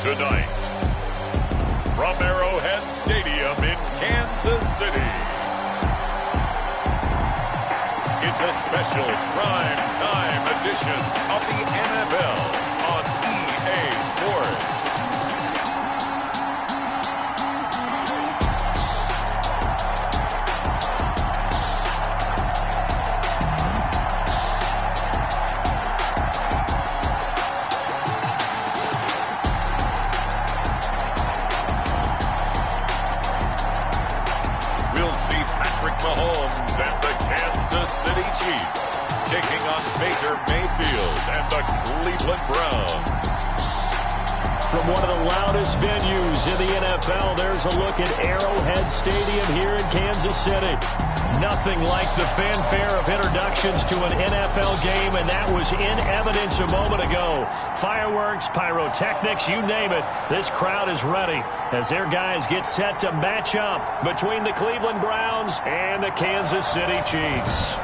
Tonight, from Arrowhead Stadium in Kansas City, it's a special prime time edition of the NFL on EA Sports. Mahomes and the Kansas City Chiefs taking on Baker Mayfield and the Cleveland Browns. From one of the loudest venues in the NFL, there's a look at Arrowhead Stadium here in Kansas City. Nothing like the fanfare of introductions to an NFL game, and that was in evidence a moment ago. Fireworks, pyrotechnics, you name it. This crowd is ready as their guys get set to match up between the Cleveland Browns and the Kansas City Chiefs.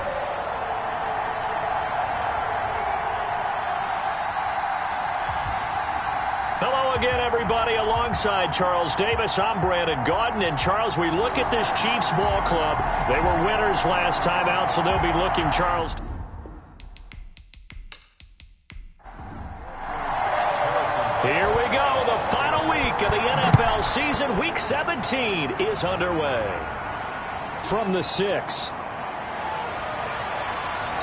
Hello again, everybody. Alongside Charles Davis, I'm Brandon Gaudin. And, Charles, we look at this Chiefs ball club. They were winners last time out, so they'll be looking, Charles. Here we go. The final week of the NFL season. Week 17 is underway. From the 6.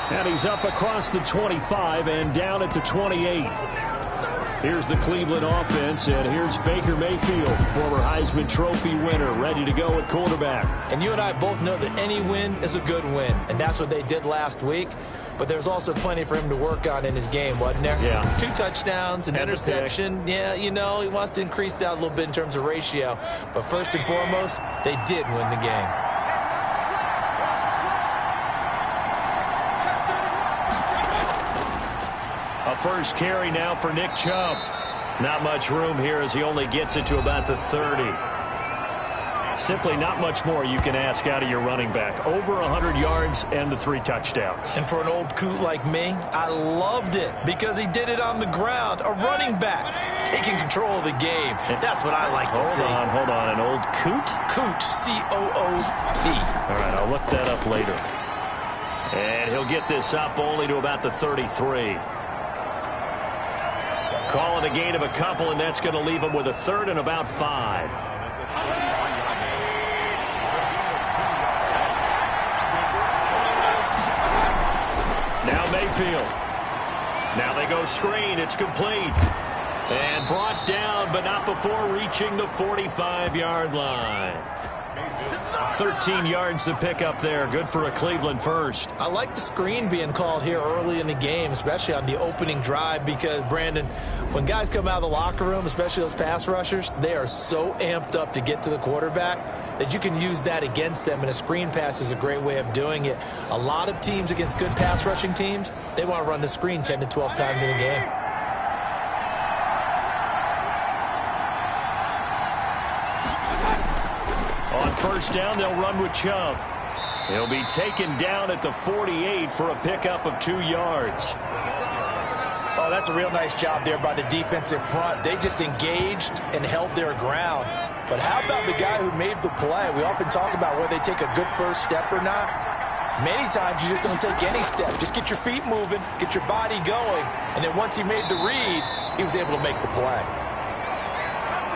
And he's up across the 25 and down at the 28. Here's the Cleveland offense, and here's Baker Mayfield, former Heisman Trophy winner, ready to go at quarterback. And you and I both know that any win is a good win, and that's what they did last week. But there's also plenty for him to work on in his game, wasn't there? Yeah. 2 touchdowns, an interception. Yeah, you know, he wants to increase that a little bit in terms of ratio. But first and foremost, they did win the game. A first carry now for Nick Chubb. Not much room here as he only gets it to about the 30. Simply not much more you can ask out of your running back. Over 100 yards and the 3 touchdowns. And for an old coot like me, I loved it because he did it on the ground. A running back taking control of the game. That's what I like to see. Hold on. An old coot? Coot, C-O-O-T. All right, I'll look that up later. And he'll get this up only to about the 33. Calling a gain of a couple, and that's going to leave him with a 3rd and about 5. Now Mayfield. Now they go screen. It's complete. And brought down, but not before reaching the 45-yard line. 13 yards to pick up there. Good for a Cleveland first. I like the screen being called here early in the game, especially on the opening drive, because, Brandon, when guys come out of the locker room, especially those pass rushers, they are so amped up to get to the quarterback that you can use that against them, and a screen pass is a great way of doing it. A lot of teams against good pass rushing teams, they want to run the screen 10 to 12 times in a game. On first down, they'll run with Chubb. He'll be taken down at the 48 for a pickup of 2 yards. Oh, that's a real nice job there by the defensive front. They just engaged and held their ground. But how about the guy who made the play? We often talk about whether they take a good first step or not. Many times you just don't take any step. Just get your feet moving, get your body going, and then once he made the read, he was able to make the play.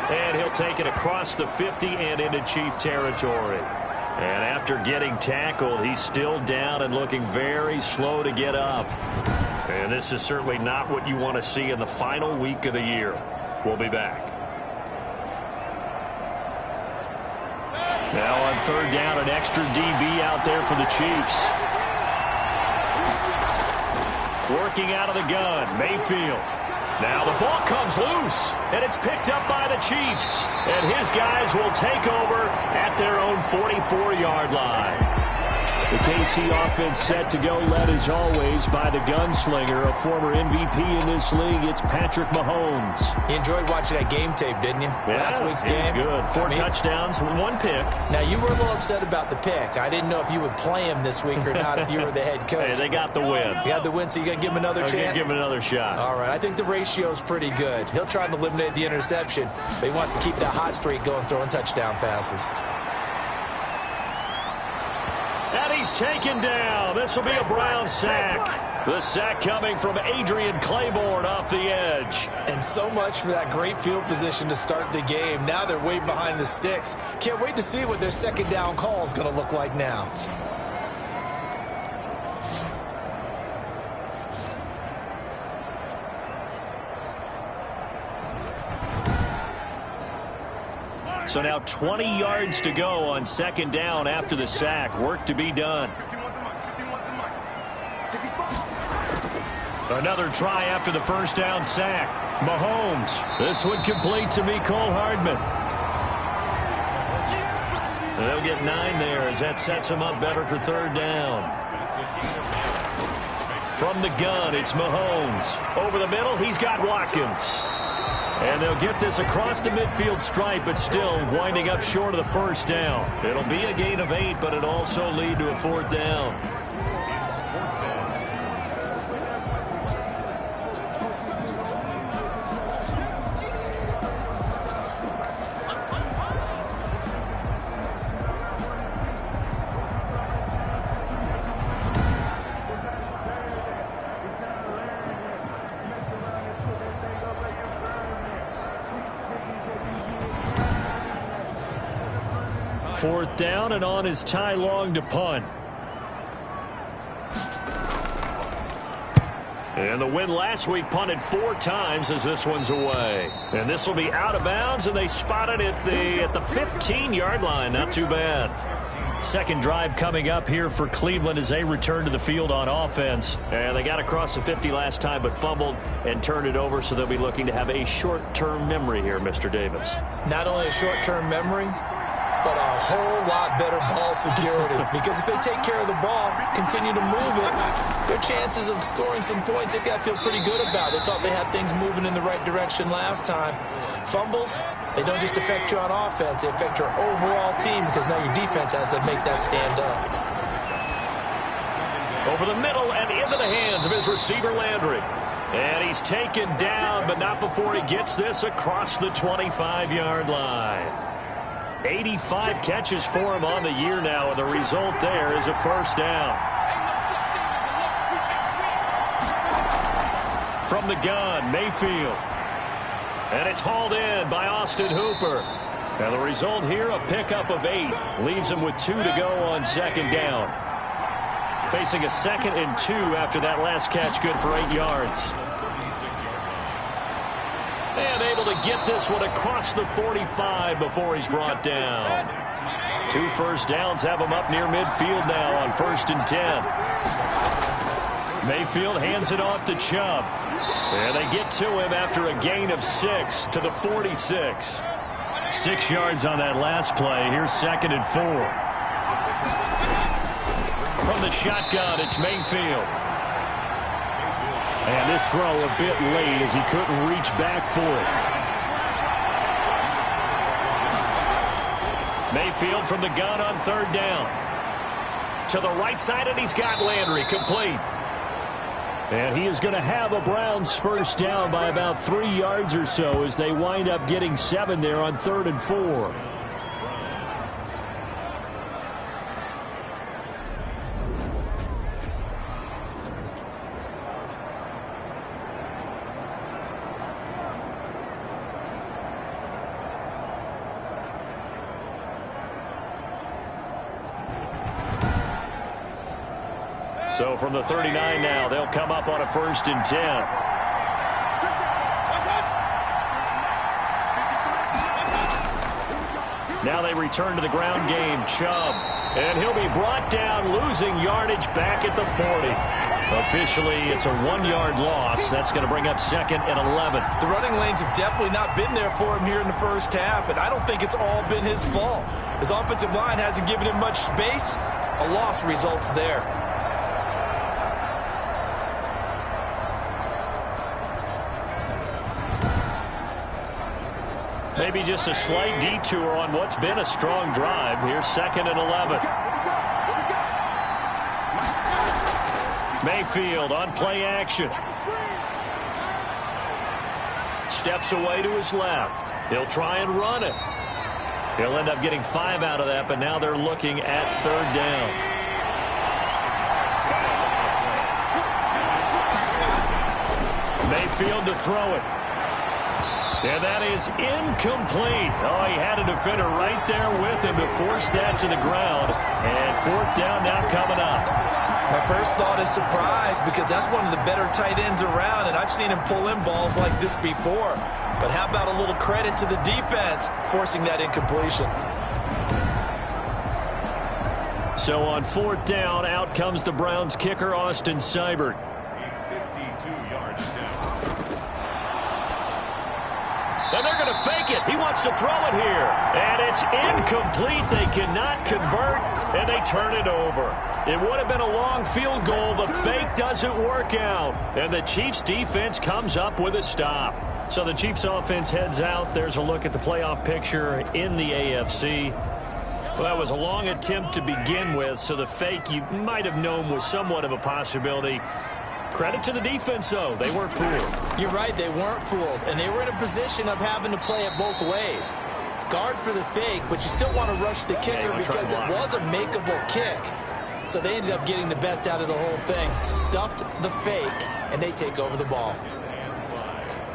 And he'll take it across the 50 and into Chief territory. And after getting tackled, he's still down and looking very slow to get up. And this is certainly not what you want to see in the final week of the year. We'll be back. Now on third down, an extra DB out there for the Chiefs. Working out of the gun, Mayfield. Now the ball comes loose, and it's picked up by the Chiefs. And his guys will take over at their own 44-yard line. The KC offense set to go, led as always by the gunslinger, a former MVP in this league. It's Patrick Mahomes. You enjoyed watching that game tape, didn't you? Yeah, Last week's game. Good. Four touchdowns, one pick. Now, you were a little upset about the pick. I didn't know if you would play him this week or not if you were the head coach. Hey, they got the win. You got the win, so you're going to give him another chance? Give him another shot. All right. I think the ratio is pretty good. He'll try to eliminate the interception, but he wants to keep that hot streak going, throwing touchdown passes. And he's taken down. This will be a Brown sack. The sack coming from Adrian Claiborne off the edge. And so much for that great field position to start the game. Now they're way behind the sticks. Can't wait to see what their second down call is going to look like now. So now 20 yards to go on second down after the sack. Work to be done. Another try after the first down sack. Mahomes. This one complete to Mecole Hardman. They'll get 9 there as that sets them up better for third down. From the gun, it's Mahomes. Over the middle, he's got Watkins. And they'll get this across the midfield stripe, but still winding up short of the first down. It'll be a gain of 8, but it'll also lead to a fourth down. Fourth down, and on is Ty Long to punt. And the win last week punted 4 times as this one's away. And this will be out of bounds, and they spotted it at the 15-yard line. Not too bad. Second drive coming up here for Cleveland as they return to the field on offense. And they got across the 50 last time but fumbled and turned it over, so they'll be looking to have a short-term memory here, Mr. Davis. Not only a short-term memory, but a whole lot better ball security. Because if they take care of the ball, continue to move it, their chances of scoring some points, they've got to feel pretty good about. They thought they had things moving in the right direction last time. Fumbles, they don't just affect you on offense, they affect your overall team because now your defense has to make that stand up. Over the middle and into the hands of his receiver, Landry. And he's taken down, but not before he gets this across the 25-yard line. 85 catches for him on the year now, and the result there is a first down. From the gun, Mayfield. And it's hauled in by Austin Hooper. And the result here, a pickup of 8. Leaves him with 2 to go on second down. Facing a 2nd and 2 after that last catch, good for 8 yards. And able to get this one across the 45 before he's brought down. 2 first downs have him up near midfield now on 1st and 10. Mayfield hands it off to Chubb. And they get to him after a gain of 6 to the 46. 6 yards on that last play. Here's 2nd and 4. From the shotgun, it's Mayfield. And this throw a bit late as he couldn't reach back for it. Mayfield from the gun on 3rd down. To the right side, and he's got Landry complete. And he is going to have a Browns first down by about 3 yards or so as they wind up getting 7 there on 3rd and 4. So from the 39 now, they'll come up on a 1st and 10. Now they return to the ground game. Chubb. And he'll be brought down, losing yardage back at the 40. Officially, it's a 1-yard loss. That's going to bring up 2nd and 11. The running lanes have definitely not been there for him here in the first half, and I don't think it's all been his fault. His offensive line hasn't given him much space. A loss results there. Maybe just a slight detour on what's been a strong drive. Here's 2nd and 11. Mayfield on play action. Steps away to his left. He'll try and run it. He'll end up getting 5 out of that, but now they're looking at 3rd down. Mayfield to throw it. And that is incomplete. Oh, he had a defender right there with him to force that to the ground. And 4th down now coming up. My first thought is surprise, because that's one of the better tight ends around, and I've seen him pull in balls like this before. But how about a little credit to the defense forcing that incompletion? So on 4th down, out comes the Browns kicker, Austin Seibert. 52 yards down. And they're going to fake it. He wants to throw it here. And it's incomplete. They cannot convert, and they turn it over. It would have been a long field goal. The fake doesn't work out. And the Chiefs defense comes up with a stop. So the Chiefs offense heads out. There's a look at the playoff picture in the AFC. Well, that was a long attempt to begin with, so the fake you might have known was somewhat of a possibility. Credit to the defense, though. They weren't fooled. You're right, they weren't fooled, and they were in a position of having to play it both ways. Guard for the fake, but you still want to rush the kicker because it was a makeable kick. So they ended up getting the best out of the whole thing. Stuffed the fake, and they take over the ball.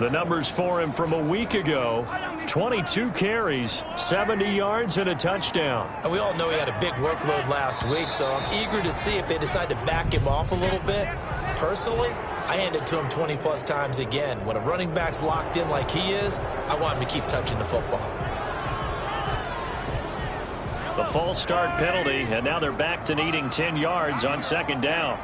The numbers for him from a week ago: 22 carries, 70 yards, and a touchdown. And we all know he had a big workload last week, so I'm eager to see if they decide to back him off a little bit. Personally, I hand it to him 20-plus times again. When a running back's locked in like he is, I want him to keep touching the football. The false start penalty, and now they're back to needing 10 yards on 2nd down.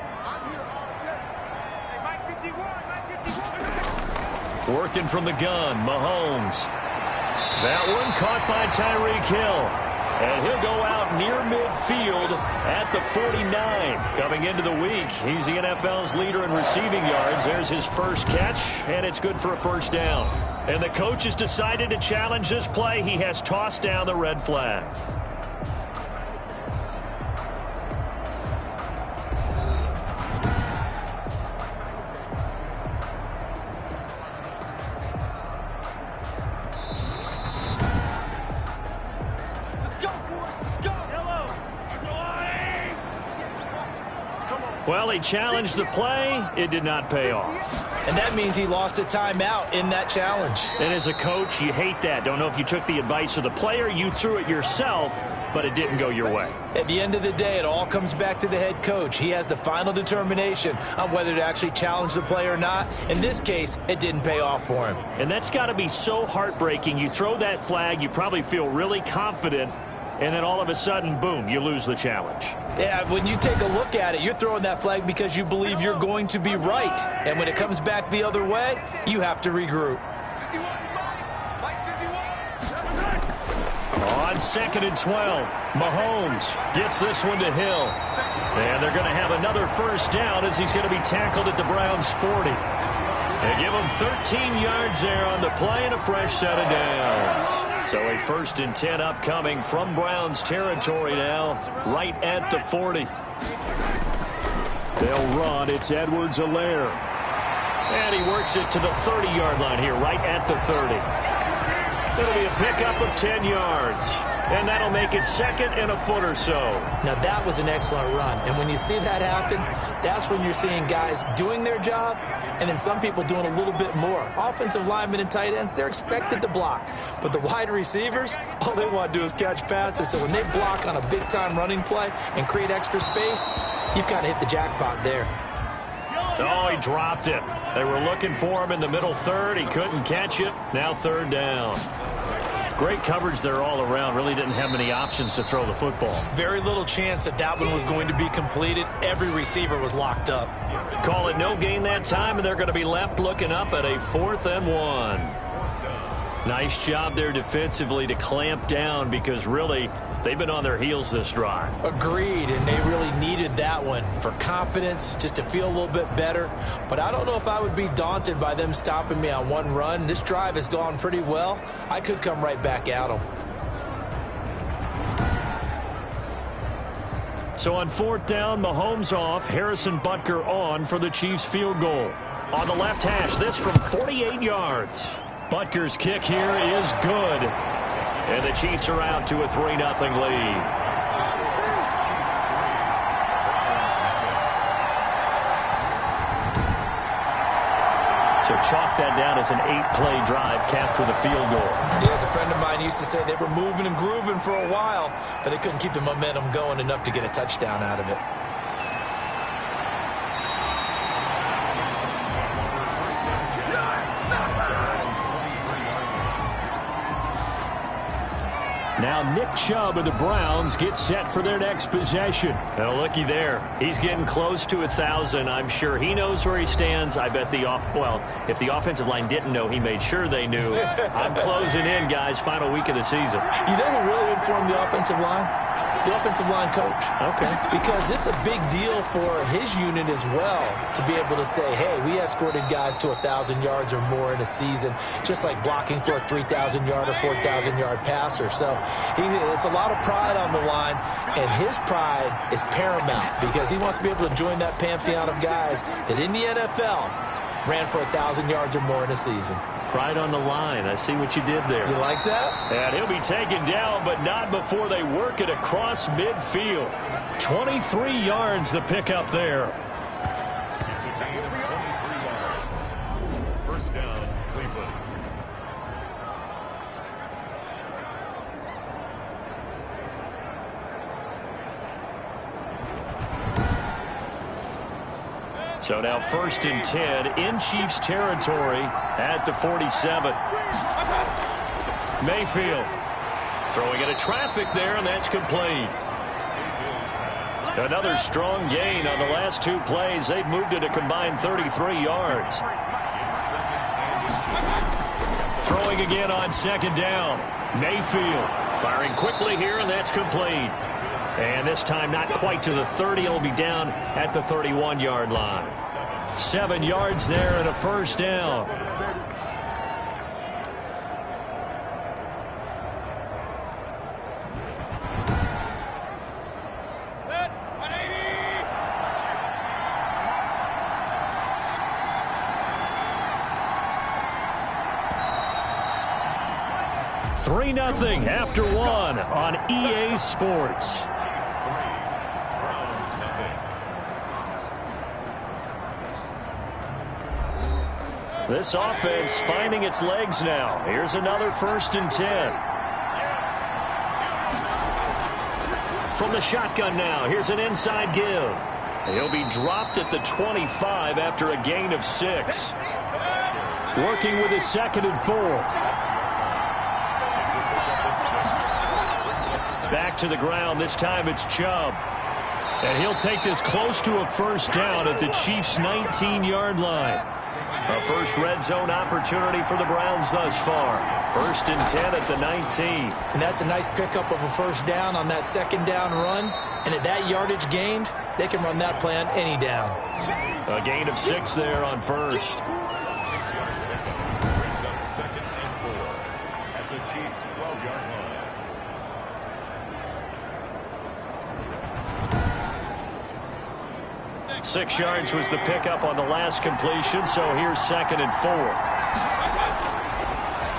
Working from the gun, Mahomes. That one caught by Tyreek Hill. And he'll go out near midfield at the 49. Coming into the week, he's the NFL's leader in receiving yards. There's his first catch, and it's good for a 1st down. And the coach has decided to challenge this play. He has tossed down the red flag. Well, he challenged the play. It did not pay off. And that means he lost a timeout in that challenge. And as a coach, you hate that. Don't know if you took the advice of the player. You threw it yourself, but it didn't go your way. At the end of the day, it all comes back to the head coach. He has the final determination on whether to actually challenge the play or not. In this case, it didn't pay off for him. And that's got to be so heartbreaking. You throw that flag, you probably feel really confident, and then all of a sudden, boom, you lose the challenge. Yeah, when you take a look at it, you're throwing that flag because you believe you're going to be right. And when it comes back the other way, you have to regroup. On 2nd and 12, Mahomes gets this one to Hill. And they're going to have another 1st down as he's going to be tackled at the Browns' 40. They give him 13 yards there on the play and a fresh set of downs. So a 1st and 10 upcoming from Browns territory now, right at the 40. They'll run. It's Edwards-Helaire. And he works it to the 30-yard line here, right at the 30. It'll be a pickup of 10 yards. And that'll make it 2nd and a foot or so. Now, that was an excellent run. And when you see that happen, that's when you're seeing guys doing their job and then some people doing a little bit more. Offensive linemen and tight ends, they're expected to block. But the wide receivers, all they want to do is catch passes. So when they block on a big-time running play and create extra space, you've kind of hit the jackpot there. Oh, he dropped it. They were looking for him in the middle third. He couldn't catch it. Now 3rd down. Great coverage there all around. Really didn't have many options to throw the football. Very little chance that that one was going to be completed. Every receiver was locked up. Call it no gain that time, and they're going to be left looking up at a 4th and 1. Nice job there defensively to clamp down because really they've been on their heels this drive. Agreed, and they really needed that one for confidence, just to feel a little bit better. But I don't know if I would be daunted by them stopping me on one run. This drive has gone pretty well. I could come right back at them. So on 4th down, Mahomes off, Harrison Butker on for the Chiefs field goal. On the left hash, this from 48 yards. Butker's kick here is good. And the Chiefs are out to a 3-0 lead. So chalk that down as an 8-play drive capped with a field goal. Yeah, as a friend of mine used to say, they were moving and grooving for a while, but they couldn't keep the momentum going enough to get a touchdown out of it. Now Nick Chubb of the Browns gets set for their next possession. Now looky there. He's getting close to 1,000. I'm sure he knows where he stands. I bet if the offensive line didn't know, he made sure they knew. I'm closing in, guys. Final week of the season. You know who really informed the offensive line? The offensive line coach. Okay. Because it's a big deal for his unit as well to be able to say, hey, we escorted guys to 1,000 yards or more in a season, just like blocking for a 3,000-yard or 4,000-yard passer. So it's a lot of pride on the line, and his pride is paramount because he wants to be able to join that pantheon of guys that in the NFL ran for 1,000 yards or more in a season. Pride on the line. I see what you did there. You like that? And he'll be taken down, but not before they work it across midfield. 23 yards the pickup there. First down, Cleveland. So now 1st and 10 in Chiefs territory at the 47. Mayfield throwing into traffic there, and that's complete. Another strong gain on the last 2 plays. They've moved it a combined 33 yards. Throwing again on 2nd down. Mayfield firing quickly here, and that's complete. And this time not quite to the 30. It'll be down at the 31-yard line. 7 yards there and a 1st down. Nothing after 1 on EA Sports. This offense finding its legs now. Here's another 1st and 10. From the shotgun now, here's an inside give. He'll be dropped at the 25 after a gain of 6. Working with his 2nd and 4. Back to the ground. This time it's Chubb. And he'll take this close to a 1st down at the Chiefs' 19-yard line. A first red zone opportunity for the Browns thus far. 1st and 10 at the 19. And that's a nice pickup of a 1st down on that 2nd down run. And at that yardage gained, they can run that play on any down. A gain of 6 there on 1st. Brings up 2nd and 4 at the Chiefs' 12-yard line. 6 yards was the pickup on the last completion, so here's 2nd and 4.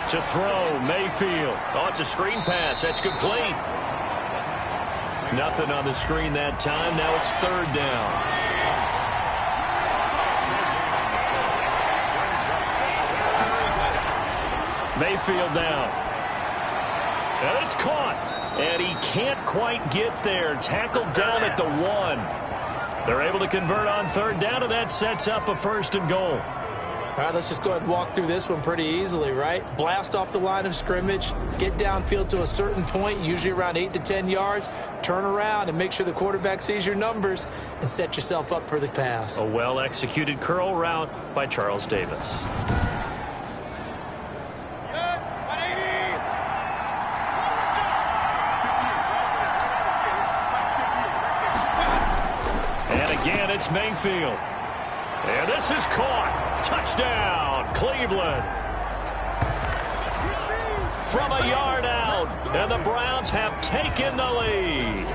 To throw, Mayfield. Oh, it's a screen pass. That's complete. Nothing on the screen that time. Now it's 3rd down. Mayfield down. And it's caught. And he can't quite get there. Tackled down at the 1. They're able to convert on 3rd down, and that sets up a 1st and goal. All right, let's just go ahead and walk through this one pretty easily, right? Blast off the line of scrimmage, get downfield to a certain point, usually around 8 to 10 yards, turn around and make sure the quarterback sees your numbers and set yourself up for the pass. A well-executed curl route by Charles Davis. it's Mayfield. And this is caught. Touchdown, Cleveland. From a yard out, and the Browns have taken the lead.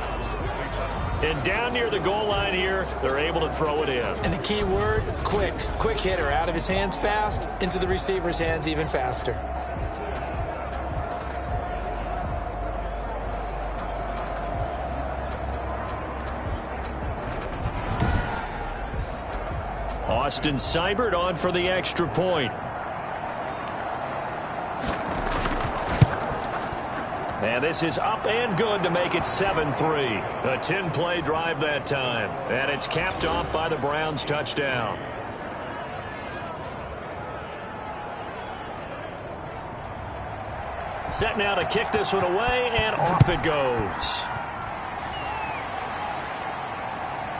And down near the goal line here, they're able to throw it in. And the key word, quick. Quick hitter. Out of his hands fast, into the receiver's hands even faster. Austin Seibert on for the extra point. And this is up and good to make it 7-3. A 10-play drive that time. And it's capped off by the Browns' touchdown. Set now to kick this one away, and off it goes.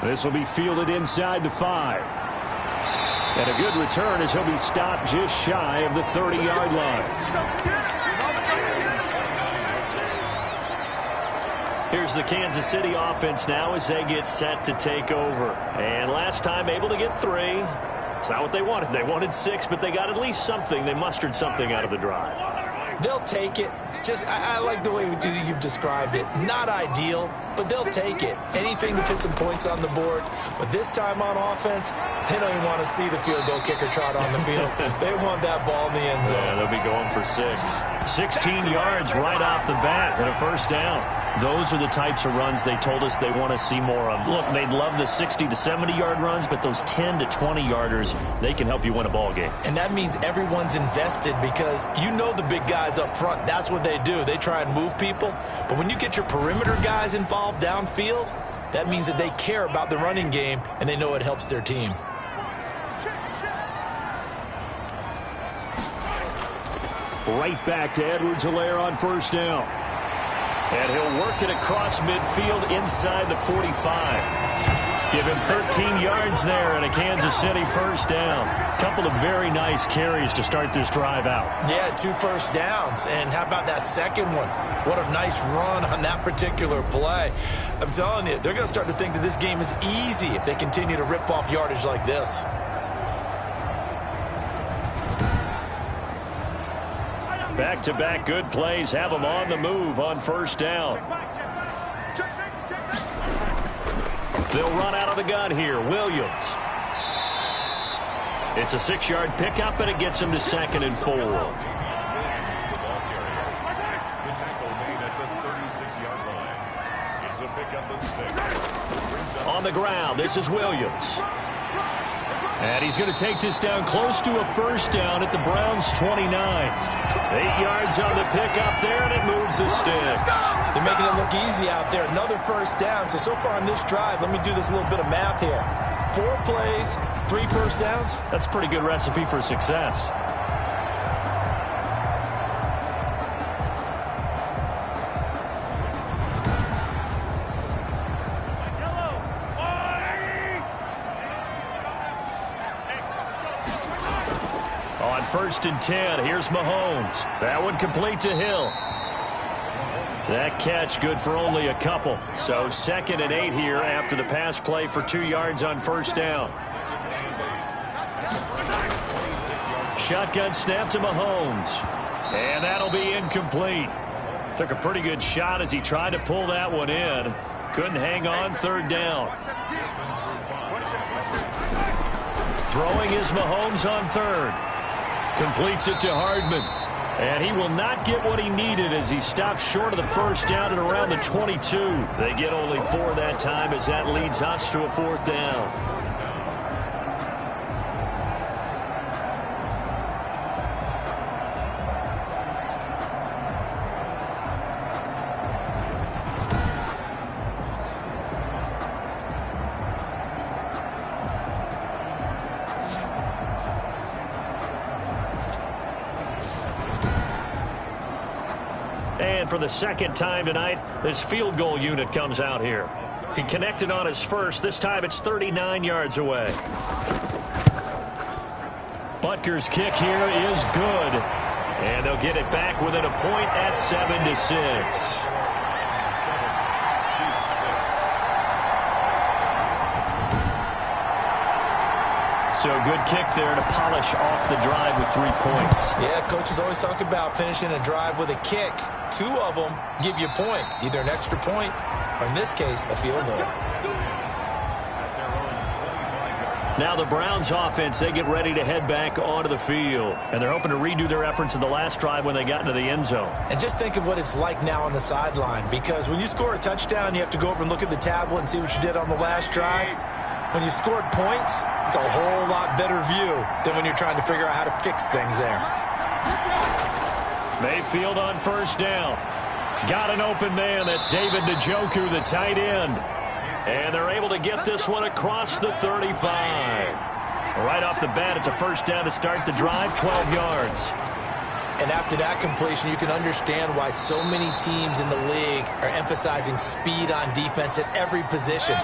This will be fielded inside the 5. And a good return as he'll be stopped just shy of the 30-yard line. Here's the Kansas City offense now as they get set to take over. And last time able to get 3. It's not what they wanted. They wanted 6, but they got at least something. They mustered something out of the drive. They'll take it. I like the way you've described it. Not ideal, but they'll take it. Anything to put some points on the board. But this time on offense, they don't even want to see the field goal kicker trot on the field. They want that ball in the end zone. Yeah, they'll be going for 6. 16 yards right off the bat and a first down. Those are the types of runs they told us they want to see more of. Look, they'd love the 60 to 70-yard runs, but those 10 to 20-yarders, they can help you win a ball game. And that means everyone's invested because you know the big guys up front. That's what they do. They try and move people. But when you get your perimeter guys involved downfield, that means that they care about the running game and they know it helps their team. Right back to Edwards-Helaire on first down. And he'll work it across midfield inside the 45. Give him 13 yards there and a Kansas City first down. Couple of very nice carries to start this drive out. Yeah, 2 first downs. And how about that second one? What a nice run on that particular play. I'm telling you, they're going to start to think that this game is easy if they continue to rip off yardage like this. Back-to-back good plays have them on the move on first down. They'll run out of the gun here. Williams. It's a 6-yard pickup, and it gets him to 2nd and 4. On the ground, this is Williams. And he's going to take this down close to a first down at the Browns' 29. 8 yards on the pickup there, and it moves the sticks. They're making it look easy out there. Another first down. So far on this drive, let me do this little bit of math here. 4 plays, 3 first downs. That's a pretty good recipe for success. On 1st and 10, here's Mahomes. That one complete to Hill. That catch good for only a couple. So 2nd and 8 here after the pass play for 2 yards on first down. Shotgun snap to Mahomes. And that'll be incomplete. Took a pretty good shot as he tried to pull that one in. Couldn't hang on 3rd down. Throwing is Mahomes on 3rd. Completes it to Hardman. And he will not get what he needed as he stops short of the first down at around the 22. They get only 4 that time as that leads us to a 4th down. And for the 2nd time tonight, this field goal unit comes out here. He connected on his first. This time it's 39 yards away. Butker's kick here is good. And they'll get it back within a point at 7-6. So good kick there to polish off the drive with 3 points. Yeah, coaches always talk about finishing a drive with a kick. 2 of them give you points, either an extra point or, in this case, a field goal. Now the Browns offense, they get ready to head back onto the field. And they're hoping to redo their efforts in the last drive when they got into the end zone. And just think of what it's like now on the sideline, because when you score a touchdown, you have to go over and look at the tablet and see what you did on the last drive. When you scored points, it's a whole lot better view than when you're trying to figure out how to fix things there. Mayfield on first down. Got an open man. That's David Njoku, the tight end. And they're able to get this one across the 35. Right off the bat, it's a first down to start the drive, 12 yards. And after that completion, you can understand why so many teams in the league are emphasizing speed on defense at every position.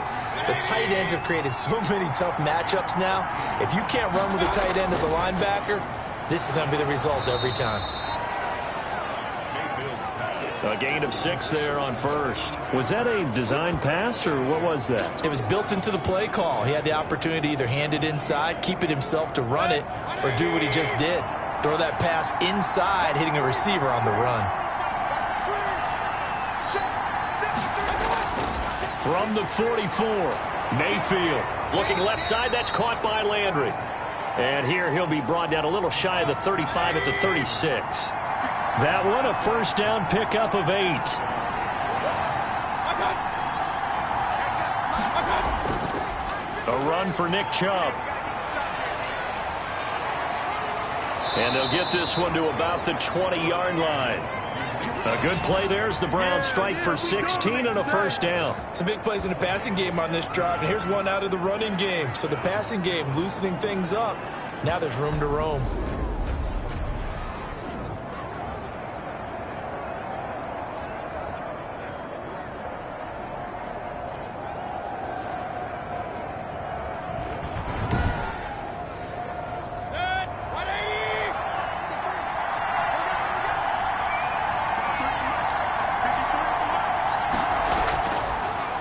The tight ends have created so many tough matchups now. If you can't run with a tight end as a linebacker, this is going to be the result every time. A gain of 6 there on first. Was that a design pass, or what was that? It was built into the play call. He had the opportunity to either hand it inside, keep it himself to run it, or do what he just did. Throw that pass inside, hitting a receiver on the run. From the 44, Mayfield. Looking left side, that's caught by Landry. And here he'll be brought down a little shy of the 35 at the 36. That one, a first down pickup of 8. A run for Nick Chubb. And they'll get this one to about the 20-yard line. A good play there as the Browns strike for 16 and a first down. Some big plays in the passing game on this drive, and here's one out of the running game. So the passing game loosening things up. Now there's room to roam.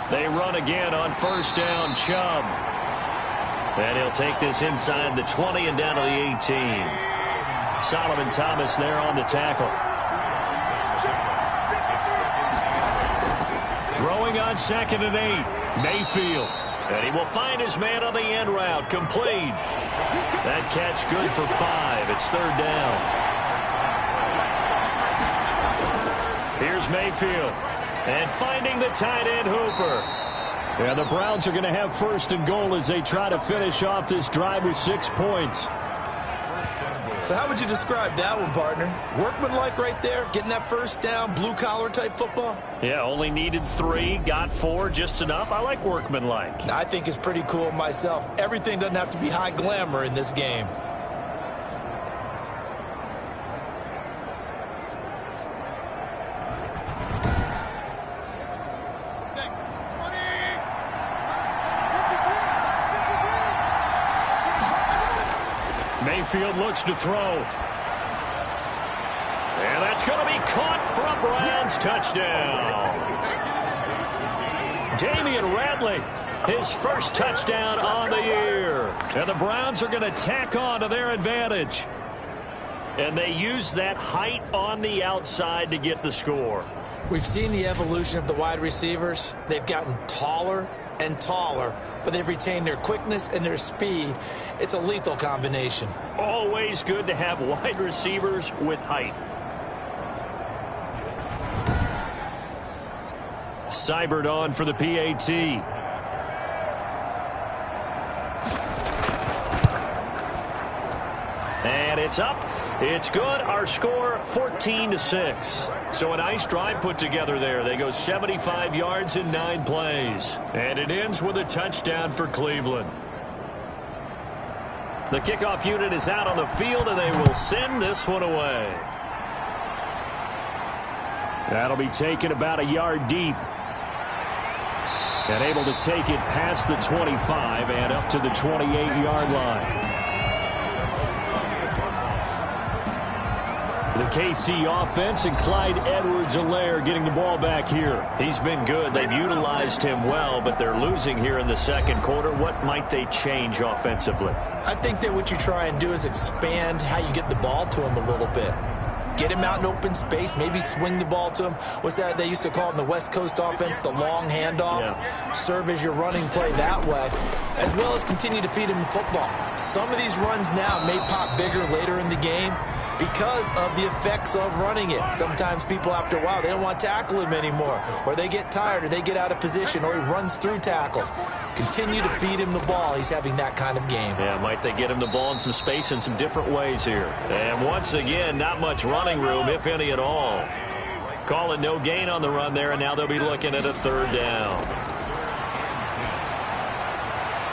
They run again on first down, Chubb. And he'll take this inside the 20 and down to the 18. Solomon Thomas there on the tackle. Throwing on 2nd and 8. Mayfield. And he will find his man on the end route. Complete. That catch good for 5. It's 3rd down. Here's Mayfield. And finding the tight end, Hooper. And the Browns are going to have 1st and goal as they try to finish off this drive with 6 points. So how would you describe that one, partner? Workmanlike right there, getting that first down, blue-collar type football? Yeah, only needed 3, got 4, just enough. I like workmanlike. I think it's pretty cool myself. Everything doesn't have to be high glamour in this game. Mayfield looks to throw. And that's going to be caught for a Browns touchdown. Damian Ratley, his first touchdown on the year. And the Browns are going to tack on to their advantage. And they use that height on the outside to get the score. We've seen the evolution of the wide receivers. They've gotten taller and taller, but they've retained their quickness and their speed. It's a lethal combination. Always good to have wide receivers with height. Seibert on for the PAT. And it's up. It's good. Our score, 14-6. So a nice drive put together there. They go 75 yards in 9 plays. And it ends with a touchdown for Cleveland. The kickoff unit is out on the field, and they will send this one away. That'll be taken about a yard deep. And able to take it past the 25 and up to the 28-yard line. The KC offense and Clyde Edwards-Helaire getting the ball back here. He's been good. They've utilized him well, but they're losing here in the second quarter. What might they change offensively? I think that what you try and do is expand how you get the ball to him a little bit. Get him out in open space, maybe swing the ball to him. What's that they used to call in the West Coast offense, the long handoff? Yeah. Serve as your running play that way, as well as continue to feed him the football. Some of these runs now may pop bigger later in the game because of the effects of running it. Sometimes people, after a while, they don't want to tackle him anymore, or they get tired, or they get out of position, or he runs through tackles. Continue to feed him the ball. He's having that kind of game. Yeah, might they get him the ball in some space in some different ways here. And once again, not much running room, if any at all. Calling no gain on the run there, and now they'll be looking at a third down.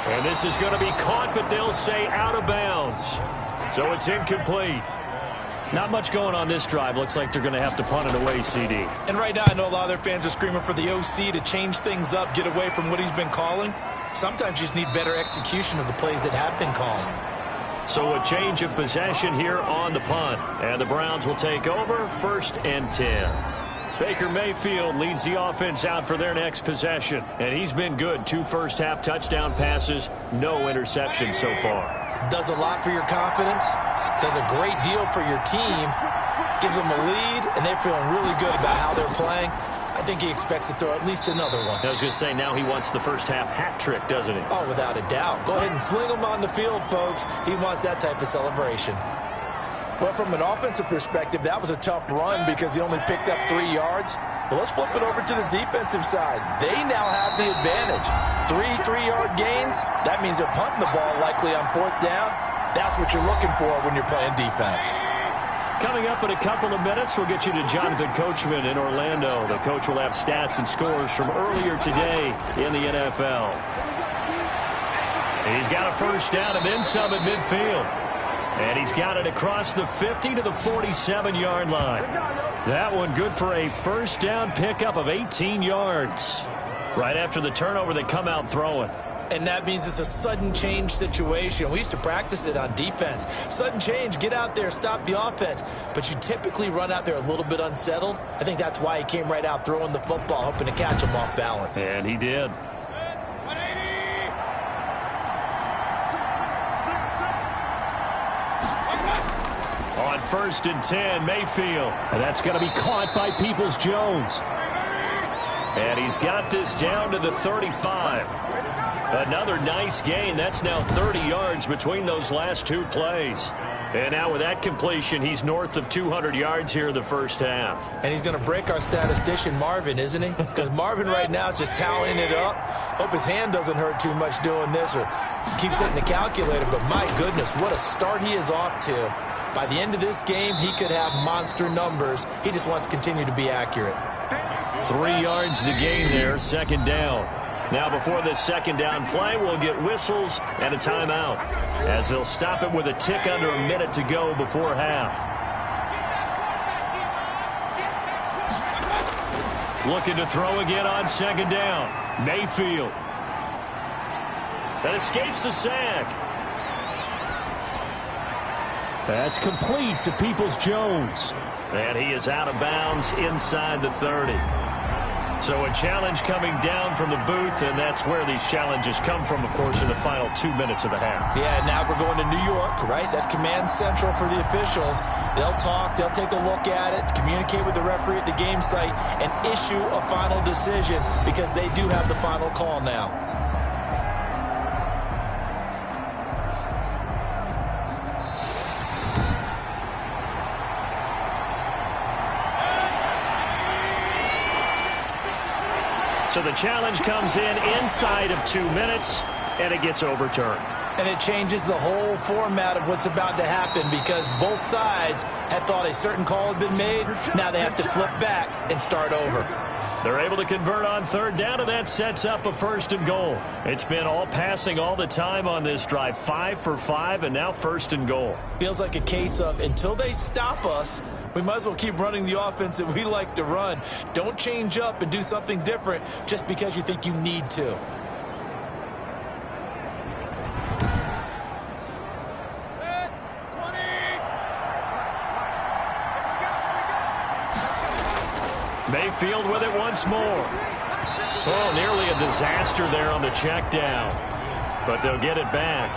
And this is going to be caught, but they'll say out of bounds. So it's incomplete. Not much going on this drive. Looks like they're going to have to punt it away, CD. And right now, I know a lot of their fans are screaming for the OC to change things up, get away from what he's been calling. Sometimes you just need better execution of the plays that have been called. So a change of possession here on the punt. And the Browns will take over 1st and 10. Baker Mayfield leads the offense out for their next possession. And he's been good. 2 first-half touchdown passes, no interceptions so far. Does a lot for your confidence. Does a great deal for your team. Gives them a lead, and they're feeling really good about how they're playing. I think he expects to throw at least another one. I was going to say, now he wants the first-half hat trick, doesn't he? Oh, without a doubt. Go ahead and fling him on the field, folks. He wants that type of celebration. Well, from an offensive perspective, that was a tough run because he only picked up 3 yards. Well, let's flip it over to the defensive side. They now have the advantage. 3 3-yard gains. That means they're punting the ball likely on 4th down. That's what you're looking for when you're playing defense. Coming up in a couple of minutes, we'll get you to Jonathan Coachman in Orlando. The coach will have stats and scores from earlier today in the NFL. He's got a first down and then some at midfield. And he's got it across the 50 to the 47-yard line. That one good for a first down pickup of 18 yards. Right after the turnover, they come out throwing. And that means it's a sudden change situation. We used to practice it on defense. Sudden change, get out there, stop the offense. But you typically run out there a little bit unsettled. I think that's why he came right out throwing the football, hoping to catch him off balance. And he did. On 1st and 10, Mayfield. And that's going to be caught by Peoples-Jones. And he's got this down to the 35. Another nice gain. That's now 30 yards between those last 2 plays. And now with that completion, he's north of 200 yards here in the first half. And he's going to break our statistician, Marvin, isn't he? Because Marvin right now is just tallying it up. Hope his hand doesn't hurt too much doing this or keeps hitting the calculator. But my goodness, what a start he is off to. By the end of this game, he could have monster numbers. He just wants to continue to be accurate. 3 yards the gain there, 2nd down. Now before this 2nd down play, we'll get whistles and a timeout as they'll stop it with a tick under a minute to go before half. Looking to throw again on 2nd down. Mayfield. That escapes the sack. That's complete to Peoples-Jones. And he is out of bounds inside the 30. So a challenge coming down from the booth, and that's where these challenges come from, of course, in the final 2 minutes of the half. Yeah, now we're going to New York, right? That's command central for the officials. They'll talk, they'll take a look at it, communicate with the referee at the game site, and issue a final decision because they do have the final call now. So the challenge comes in inside of 2 minutes, and it gets overturned. And it changes the whole format of what's about to happen because both sides had thought a certain call had been made. Now they have to flip back and start over. They're able to convert on 3rd down, and that sets up a 1st and goal. It's been all passing all the time on this drive. 5 for 5, and now 1st and goal. Feels like a case of until they stop us, we might as well keep running the offense that we like to run. Don't change up and do something different just because you think you need to. Mayfield with it once more. Oh, nearly a disaster there on the check down. But they'll get it back.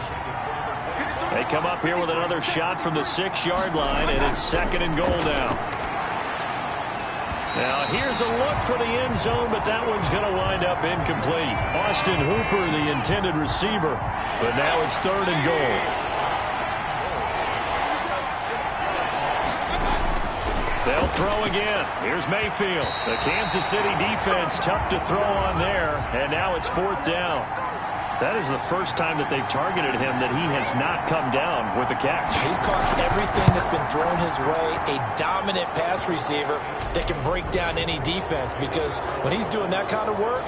They come up here with another shot from the 6-yard line, and it's 2nd and goal now. Now, here's a look for the end zone, but that one's going to wind up incomplete. Austin Hooper, the intended receiver, but now it's 3rd and goal. They'll throw again. Here's Mayfield. The Kansas City defense tough to throw on there, and now it's 4th down. That is the first time that they've targeted him that he has not come down with a catch. He's caught everything that's been thrown his way. A dominant pass receiver that can break down any defense, because when he's doing that kind of work,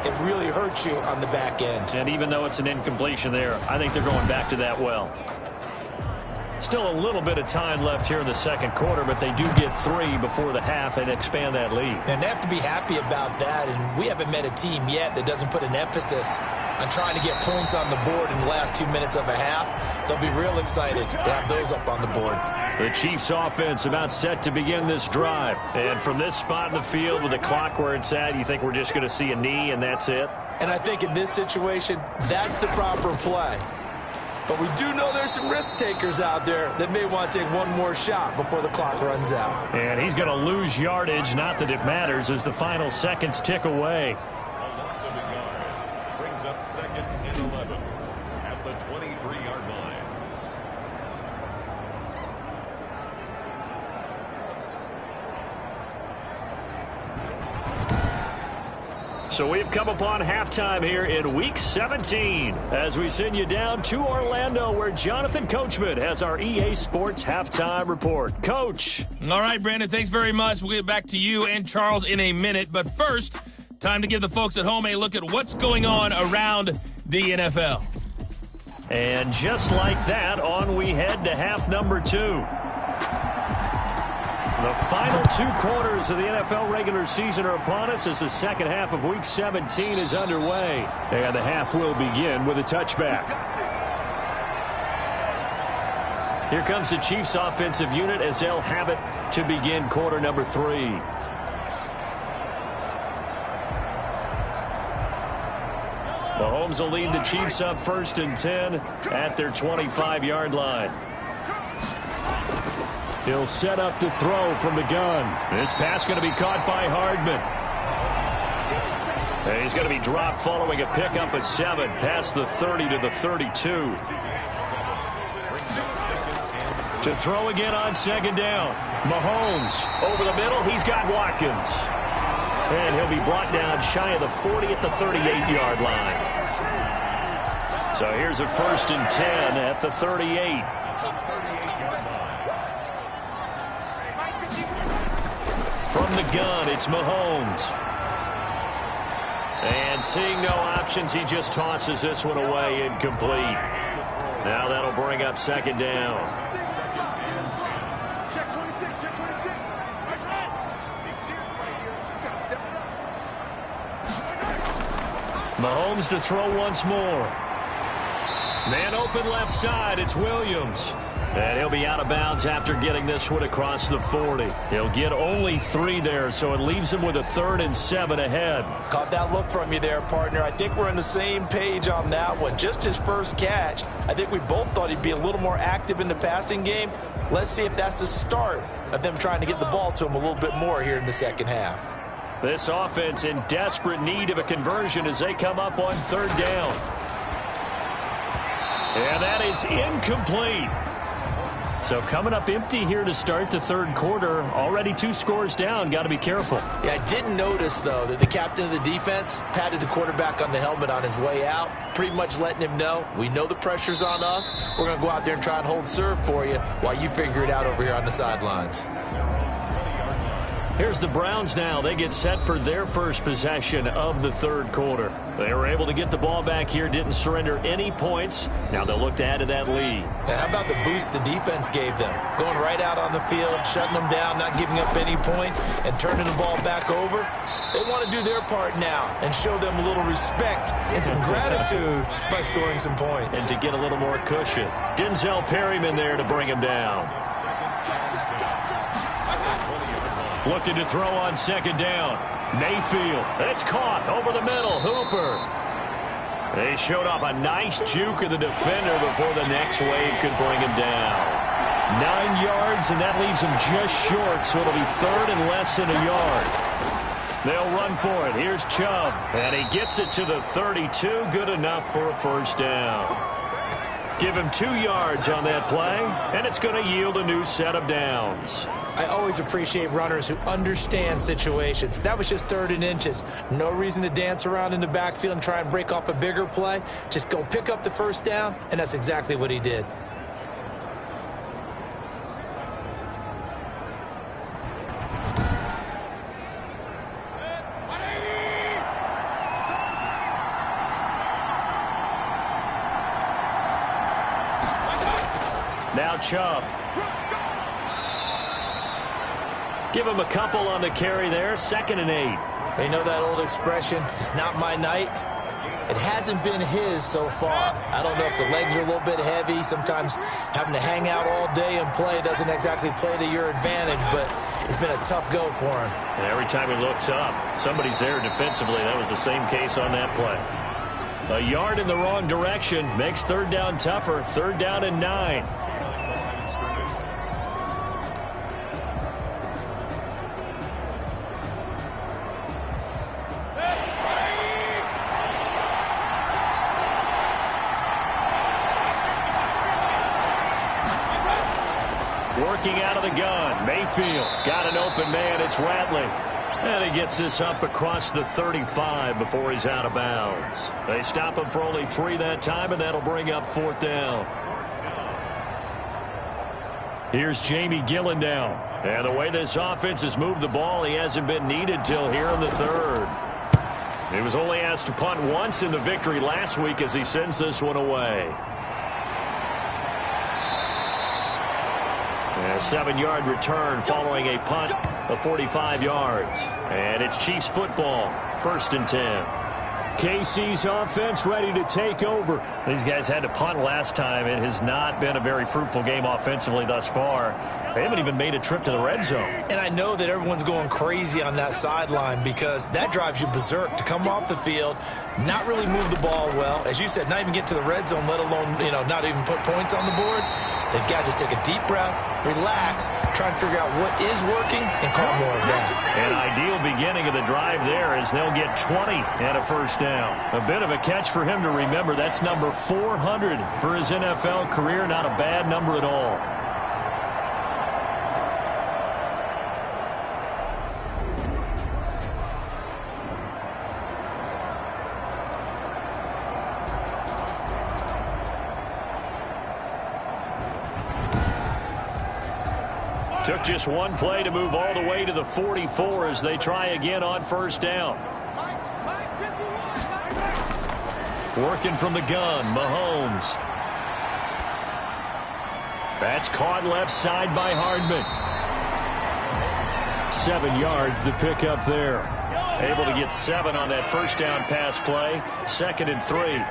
it really hurts you on the back end. And even though it's an incompletion there, I think they're going back to that well. Still a little bit of time left here in the 2nd quarter, but they do get 3 before the half and expand that lead. And they have to be happy about that, and we haven't met a team yet that doesn't put an emphasis on trying to get points on the board in the last 2 minutes of a half. They'll be real excited to have those up on the board. The Chiefs offense about set to begin this drive. And from this spot in the field with the clock where it's at, you think we're just going to see a knee and that's it? And I think in this situation, that's the proper play. But we do know there's some risk takers out there that may want to take one more shot before the clock runs out. And he's going to lose yardage, not that it matters, as the final seconds tick away. Brings up 2nd and 11 at the 23-yard line. So we've come upon halftime here in Week 17 as we send you down to Orlando, where Jonathan Coachman has our EA Sports Halftime Report. Coach. All right, Brandon, thanks very much. We'll get back to you and Charles in a minute. But first, time to give the folks at home a look at what's going on around the NFL. And just like that, on we head to half number 2. The final 2 quarters of the NFL regular season are upon us as the second half of Week 17 is underway. And the half will begin with a touchback. Here comes the Chiefs offensive unit as they'll have it to begin quarter number 3. Mahomes will lead the Chiefs up 1st and 10 at their 25-yard line. He'll set up to throw from the gun. This pass going to be caught by Hardman. And he's going to be dropped following a pickup of 7 past the 30 to the 32. To throw again on 2nd down. Mahomes over the middle. He's got Watkins. And he'll be brought down shy of the 40 at the 38-yard line. So here's a 1st and 10 at the 38. From the gun, it's Mahomes. And seeing no options, he just tosses this one away, incomplete. Now that'll bring up 2nd down. Mahomes to throw once more. Man open left side, it's Williams. And he'll be out of bounds after getting this one across the 40. He'll get only 3 there, so it leaves him with a 3rd and 7 ahead. Caught that look from you there, partner. I think we're on the same page on that one. Just his first catch. I think we both thought he'd be a little more active in the passing game. Let's see if that's the start of them trying to get the ball to him a little bit more here in the second half. This offense in desperate need of a conversion as they come up on 3rd down. And that is incomplete. So coming up empty here to start the 3rd quarter. Already 2 scores down. Got to be careful. Yeah, I did notice, though, that the captain of the defense patted the quarterback on the helmet on his way out, pretty much letting him know, we know the pressure's on us. We're going to go out there and try and hold serve for you while you figure it out over here on the sidelines. Here's the Browns now. They get set for their first possession of the 3rd quarter. They were able to get the ball back here, didn't surrender any points. Now they'll look to add to that lead. Now, how about the boost the defense gave them? Going right out on the field, shutting them down, not giving up any points, and turning the ball back over. They want to do their part now and show them a little respect and some gratitude by scoring some points. And to get a little more cushion. Denzel Perryman there to bring him down. Looking to throw on second down. Mayfield. It's caught over the middle. Hooper. They showed off a nice juke of the defender before the next wave could bring him down. 9 yards, and that leaves him just short, so it'll be third and less than a yard. They'll run for it. Here's Chubb, and he gets it to the 32. Good enough for a first down. Give him 2 yards on that play, and it's going to yield a new set of downs. I always appreciate runners who understand situations. That was just 3rd and inches. No reason to dance around in the backfield and try and break off a bigger play. Just go pick up the first down, and that's exactly what he did. Now Chubb. Give him a couple on the carry there. 2nd and 8. They know that old expression, it's not my night. It hasn't been his so far. I don't know if the legs are a little bit heavy. Sometimes having to hang out all day and play doesn't exactly play to your advantage, but it's been a tough go for him. And every time he looks up, somebody's there defensively. That was the same case on that play. A yard in the wrong direction makes 3rd down tougher. 3rd down and 9. Working out of the gun. Mayfield got an open man. It's Ratley. And he gets this up across the 35 before he's out of bounds. They stop him for only 3 that time, and that'll bring up 4th down. Here's Jamie Gillen now. And the way this offense has moved the ball, he hasn't been needed till here in the 3rd. He was only asked to punt once in the victory last week as he sends this one away. A 7-yard return following a punt of 45 yards. And it's Chiefs football, 1st and 10. KC's offense ready to take over. These guys had to punt last time. It has not been a very fruitful game offensively thus far. They haven't even made a trip to the red zone. And I know that everyone's going crazy on that sideline because that drives you berserk to come off the field, not really move the ball well. As you said, not even get to the red zone, let alone, not even put points on the board. They've got to just take a deep breath, relax, try and figure out what is working, and call more of that. An ideal beginning of the drive there as they'll get 20 and a first down. A bit of a catch for him to remember. That's number 400 for his NFL career. Not a bad number at all. Took just one play to move all the way to the 44 as they try again on first down. Working from the gun, Mahomes. That's caught left side by Hardman. 7 yards to pick up there. Able to get 7 on that first down pass play. 2nd and 3.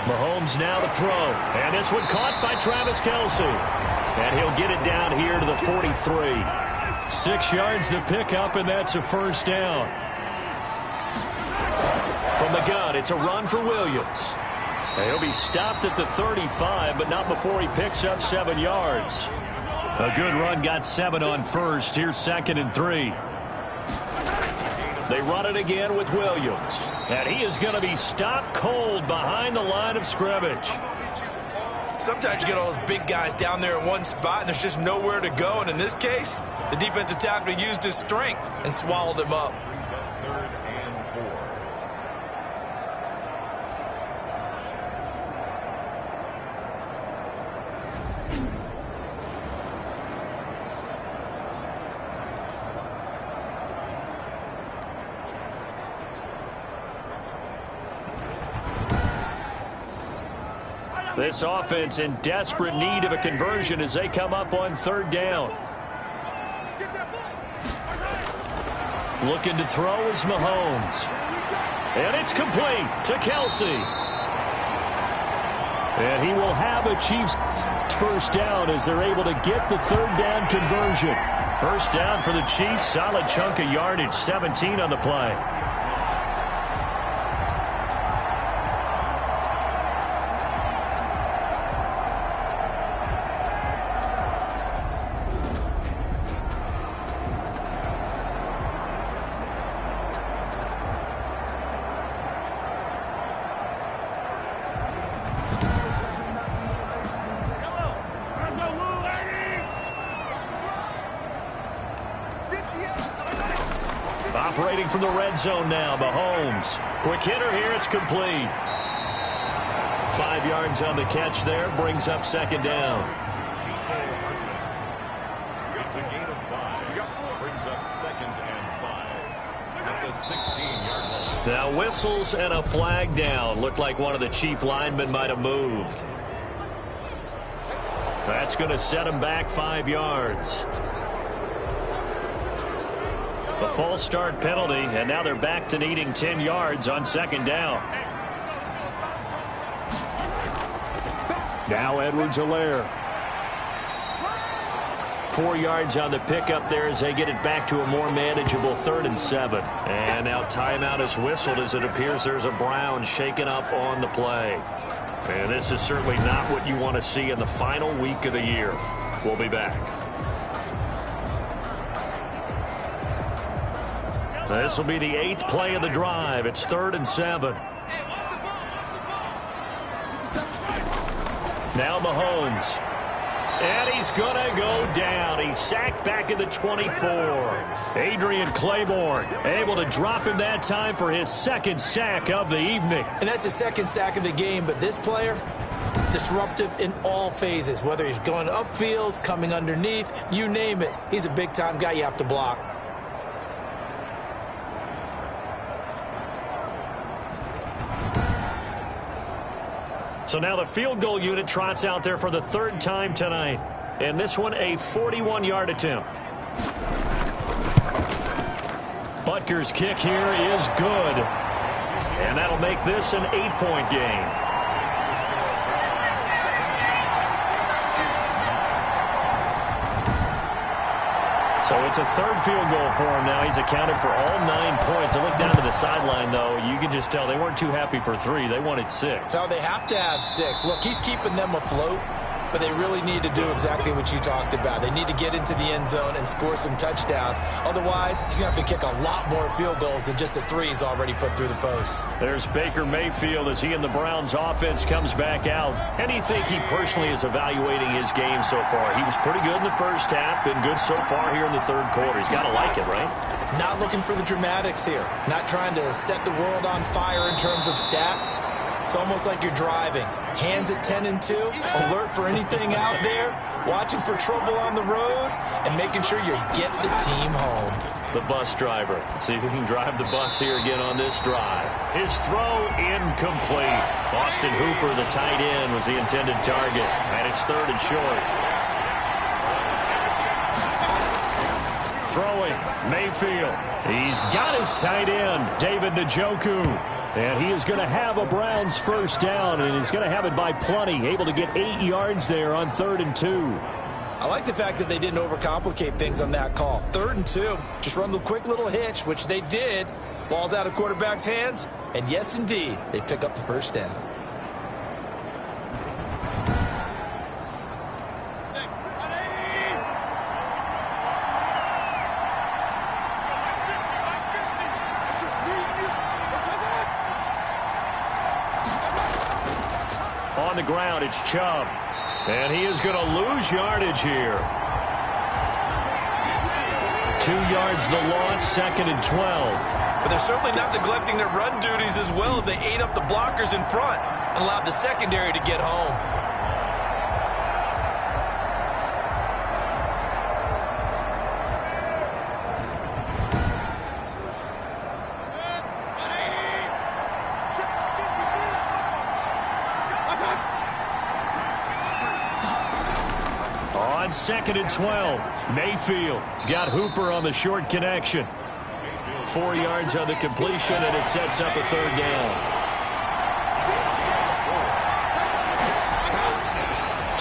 Mahomes now to throw. And this one caught by Travis Kelce. And he'll get it down here to the 43. 6 yards to pick up, and that's a first down. From the gun, it's a run for Williams. And he'll be stopped at the 35, but not before he picks up 7 yards. A good run, got 7 on first. Here's 2nd and 3. They run it again with Williams. And he is going to be stopped cold behind the line of scrimmage. Sometimes you get all those big guys down there in one spot, and there's just nowhere to go. And in this case, the defensive tackle used his strength and swallowed him up. This offense in desperate need of a conversion as they come up on 3rd down. Looking to throw is Mahomes. And it's complete to Kelce. And he will have a Chiefs next first down as they're able to get the third down conversion. First down for the Chiefs. Solid chunk of yardage. 17 on the play. Operating from the red zone now, Mahomes. Quick hitter here, it's complete. 5 yards on the catch there, brings up second down. It's a gain of 5. Brings up 2nd and 5. At the 16-yard line. Now whistles and a flag down. Looked like one of the Chief linemen might have moved. That's going to set him back 5 yards. A false start penalty, and now they're back to needing 10 yards on second down. Now Edwards-Helaire. 4 yards on the pickup there as they get it back to a more manageable 3rd and 7. And now timeout is whistled as it appears there's a Brown shaken up on the play. And this is certainly not what you want to see in the final week of the year. We'll be back. This will be the 8th play of the drive. It's 3rd and 7. Now Mahomes. And he's going to go down. He's sacked back at the 24. Adrian Claiborne able to drop him that time for his 2nd sack of the evening. And that's his 2nd sack of the game, but this player, disruptive in all phases, whether he's going upfield, coming underneath, you name it. He's a big-time guy you have to block. So now the field goal unit trots out there for the 3rd time tonight. And this one a 41-yard attempt. Butker's kick here is good. And that'll make this an 8-point game. So it's a 3rd field goal for him now. He's accounted for all 9 points. I look down to the sideline, though. You can just tell they weren't too happy for 3. They wanted 6. No, they have to have 6. Look, he's keeping them afloat, but they really need to do exactly what you talked about. They need to get into the end zone and score some touchdowns. Otherwise, he's going to have to kick a lot more field goals than just the 3 he's already put through the posts. There's Baker Mayfield as he and the Browns offense comes back out. And do you think he personally is evaluating his game so far? He was pretty good in the first half, been good so far here in the 3rd quarter. He's got to like it, right? Not looking for the dramatics here. Not trying to set the world on fire in terms of stats. It's almost like you're driving. Hands at 10 and 2, alert for anything out there, watching for trouble on the road, and making sure you get the team home. The bus driver. See if he can drive the bus here again on this drive. His throw incomplete. Austin Hooper, the tight end, was the intended target. And it's 3rd and short. Throwing, Mayfield. He's got his tight end, David Njoku. And he is going to have a Browns first down, and he's going to have it by plenty. Able to get 8 yards there on 3rd and 2. I like the fact that they didn't overcomplicate things on that call. 3rd and 2, just run the quick little hitch, which they did. Ball's out of quarterback's hands, and yes, indeed, they pick up the first down. On the ground, it's Chubb. And he is going to lose yardage here. 2 yards the loss, 2nd and 12. But they're certainly not neglecting their run duties as well as they ate up the blockers in front and allowed the secondary to get home. On 2nd and 12, Mayfield has got Hooper on the short connection. 4 yards on the completion, and it sets up a 3rd down.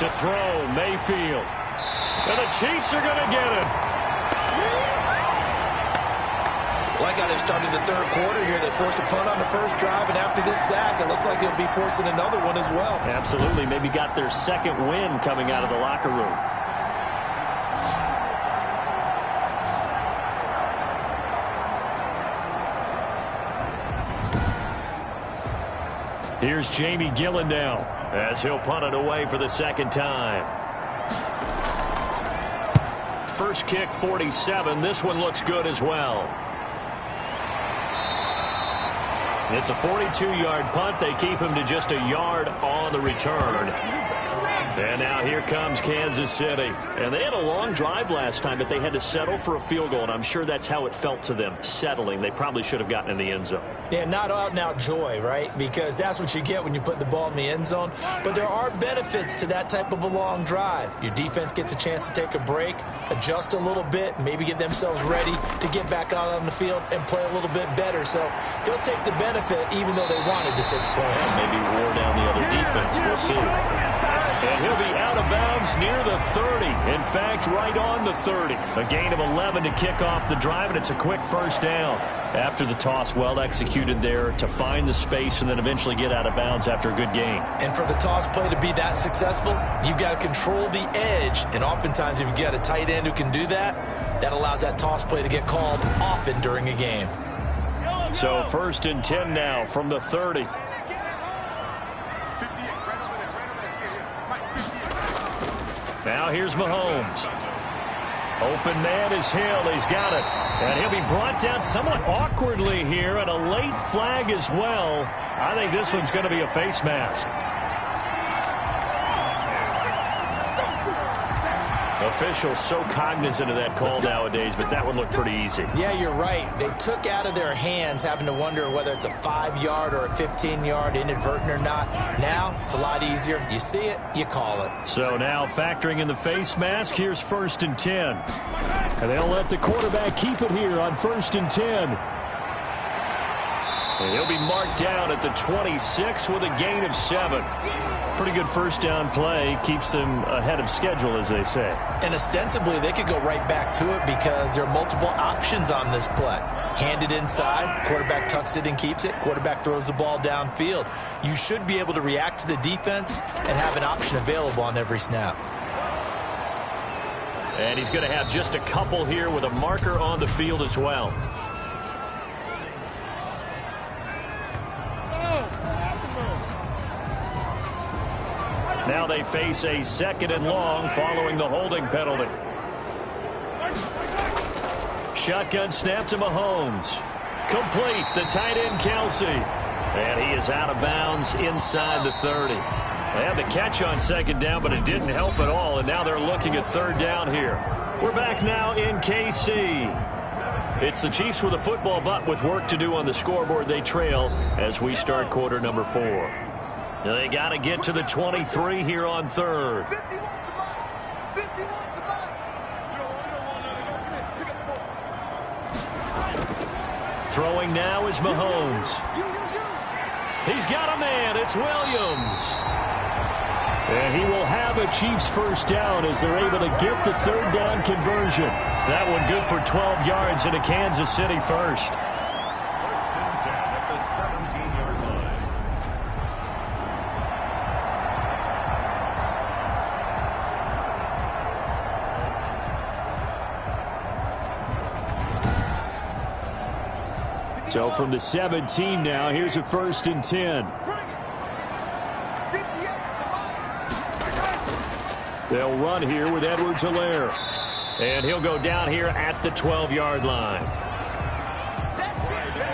To throw, Mayfield. And the Chiefs are going to get him. Like how they've started the third quarter here. They force a punt on the first drive, and after this sack, it looks like they'll be forcing another one as well. Absolutely. Maybe got their second win coming out of the locker room. Here's Jamie Gillen now as he'll punt it away for the second time. First kick, 47. This one looks good as well. It's a 42-yard punt. They keep him to just a yard on the return. And now here comes Kansas City. And they had a long drive last time, but they had to settle for a field goal, and I'm sure that's how it felt to them, settling. They probably should have gotten in the end zone. Yeah, not out-and-out joy, right? Because that's what you get when you put the ball in the end zone. But there are benefits to that type of a long drive. Your defense gets a chance to take a break, adjust a little bit, maybe get themselves ready to get back out on the field and play a little bit better. So they'll take the benefit even though they wanted the 6 points. Maybe wore down the other defense. We'll see. And he'll be out of bounds near the 30. In fact, right on the 30. A gain of 11 to kick off the drive, and it's a quick first down. After the toss, well executed there to find the space and then eventually get out of bounds after a good gain. And for the toss play to be that successful, you've got to control the edge. And oftentimes, if you've got a tight end who can do that, that allows that toss play to get called often during a game. So 1st and 10 now from the 30. Now here's Mahomes. Open man is Hill. He's got it. And he'll be brought down somewhat awkwardly here, and a late flag as well. I think this one's going to be a face mask. Officials so cognizant of that call nowadays, but that one looked pretty easy. Yeah, you're right. They took out of their hands having to wonder whether it's a 5-yard or a 15-yard, inadvertent or not. Now, it's a lot easier. You see it, you call it. So now factoring in the face mask, here's 1st and 10. And they'll let the quarterback keep it here on 1st and 10. And he'll be marked down at the 26 with a gain of 7. Pretty good first down play. Keeps them ahead of schedule, as they say. And ostensibly, they could go right back to it because there are multiple options on this play. Hand it inside, quarterback tucks it and keeps it, quarterback throws the ball downfield. You should be able to react to the defense and have an option available on every snap. And he's going to have just a couple here with a marker on the field as well. Now they face a 2nd and long following the holding penalty. Shotgun snap to Mahomes. Complete. The tight end, Kelsey. And he is out of bounds inside the 30. They had the catch on 2nd down, but it didn't help at all. And now they're looking at 3rd down here. We're back now in KC. It's the Chiefs with a football, but with work to do on the scoreboard. They trail as we start quarter number 4. They got to get to the 23 here on 3rd. Throwing now is Mahomes. He's got a man. It's Williams. And he will have a Chiefs first down as they're able to get the 3rd down conversion. That one good for 12 yards and a Kansas City first. 1st and 10 at the 17-yard line. So from the 17 now, here's a 1st and 10. They'll run here with Edwards-Helaire. And he'll go down here at the 12-yard line.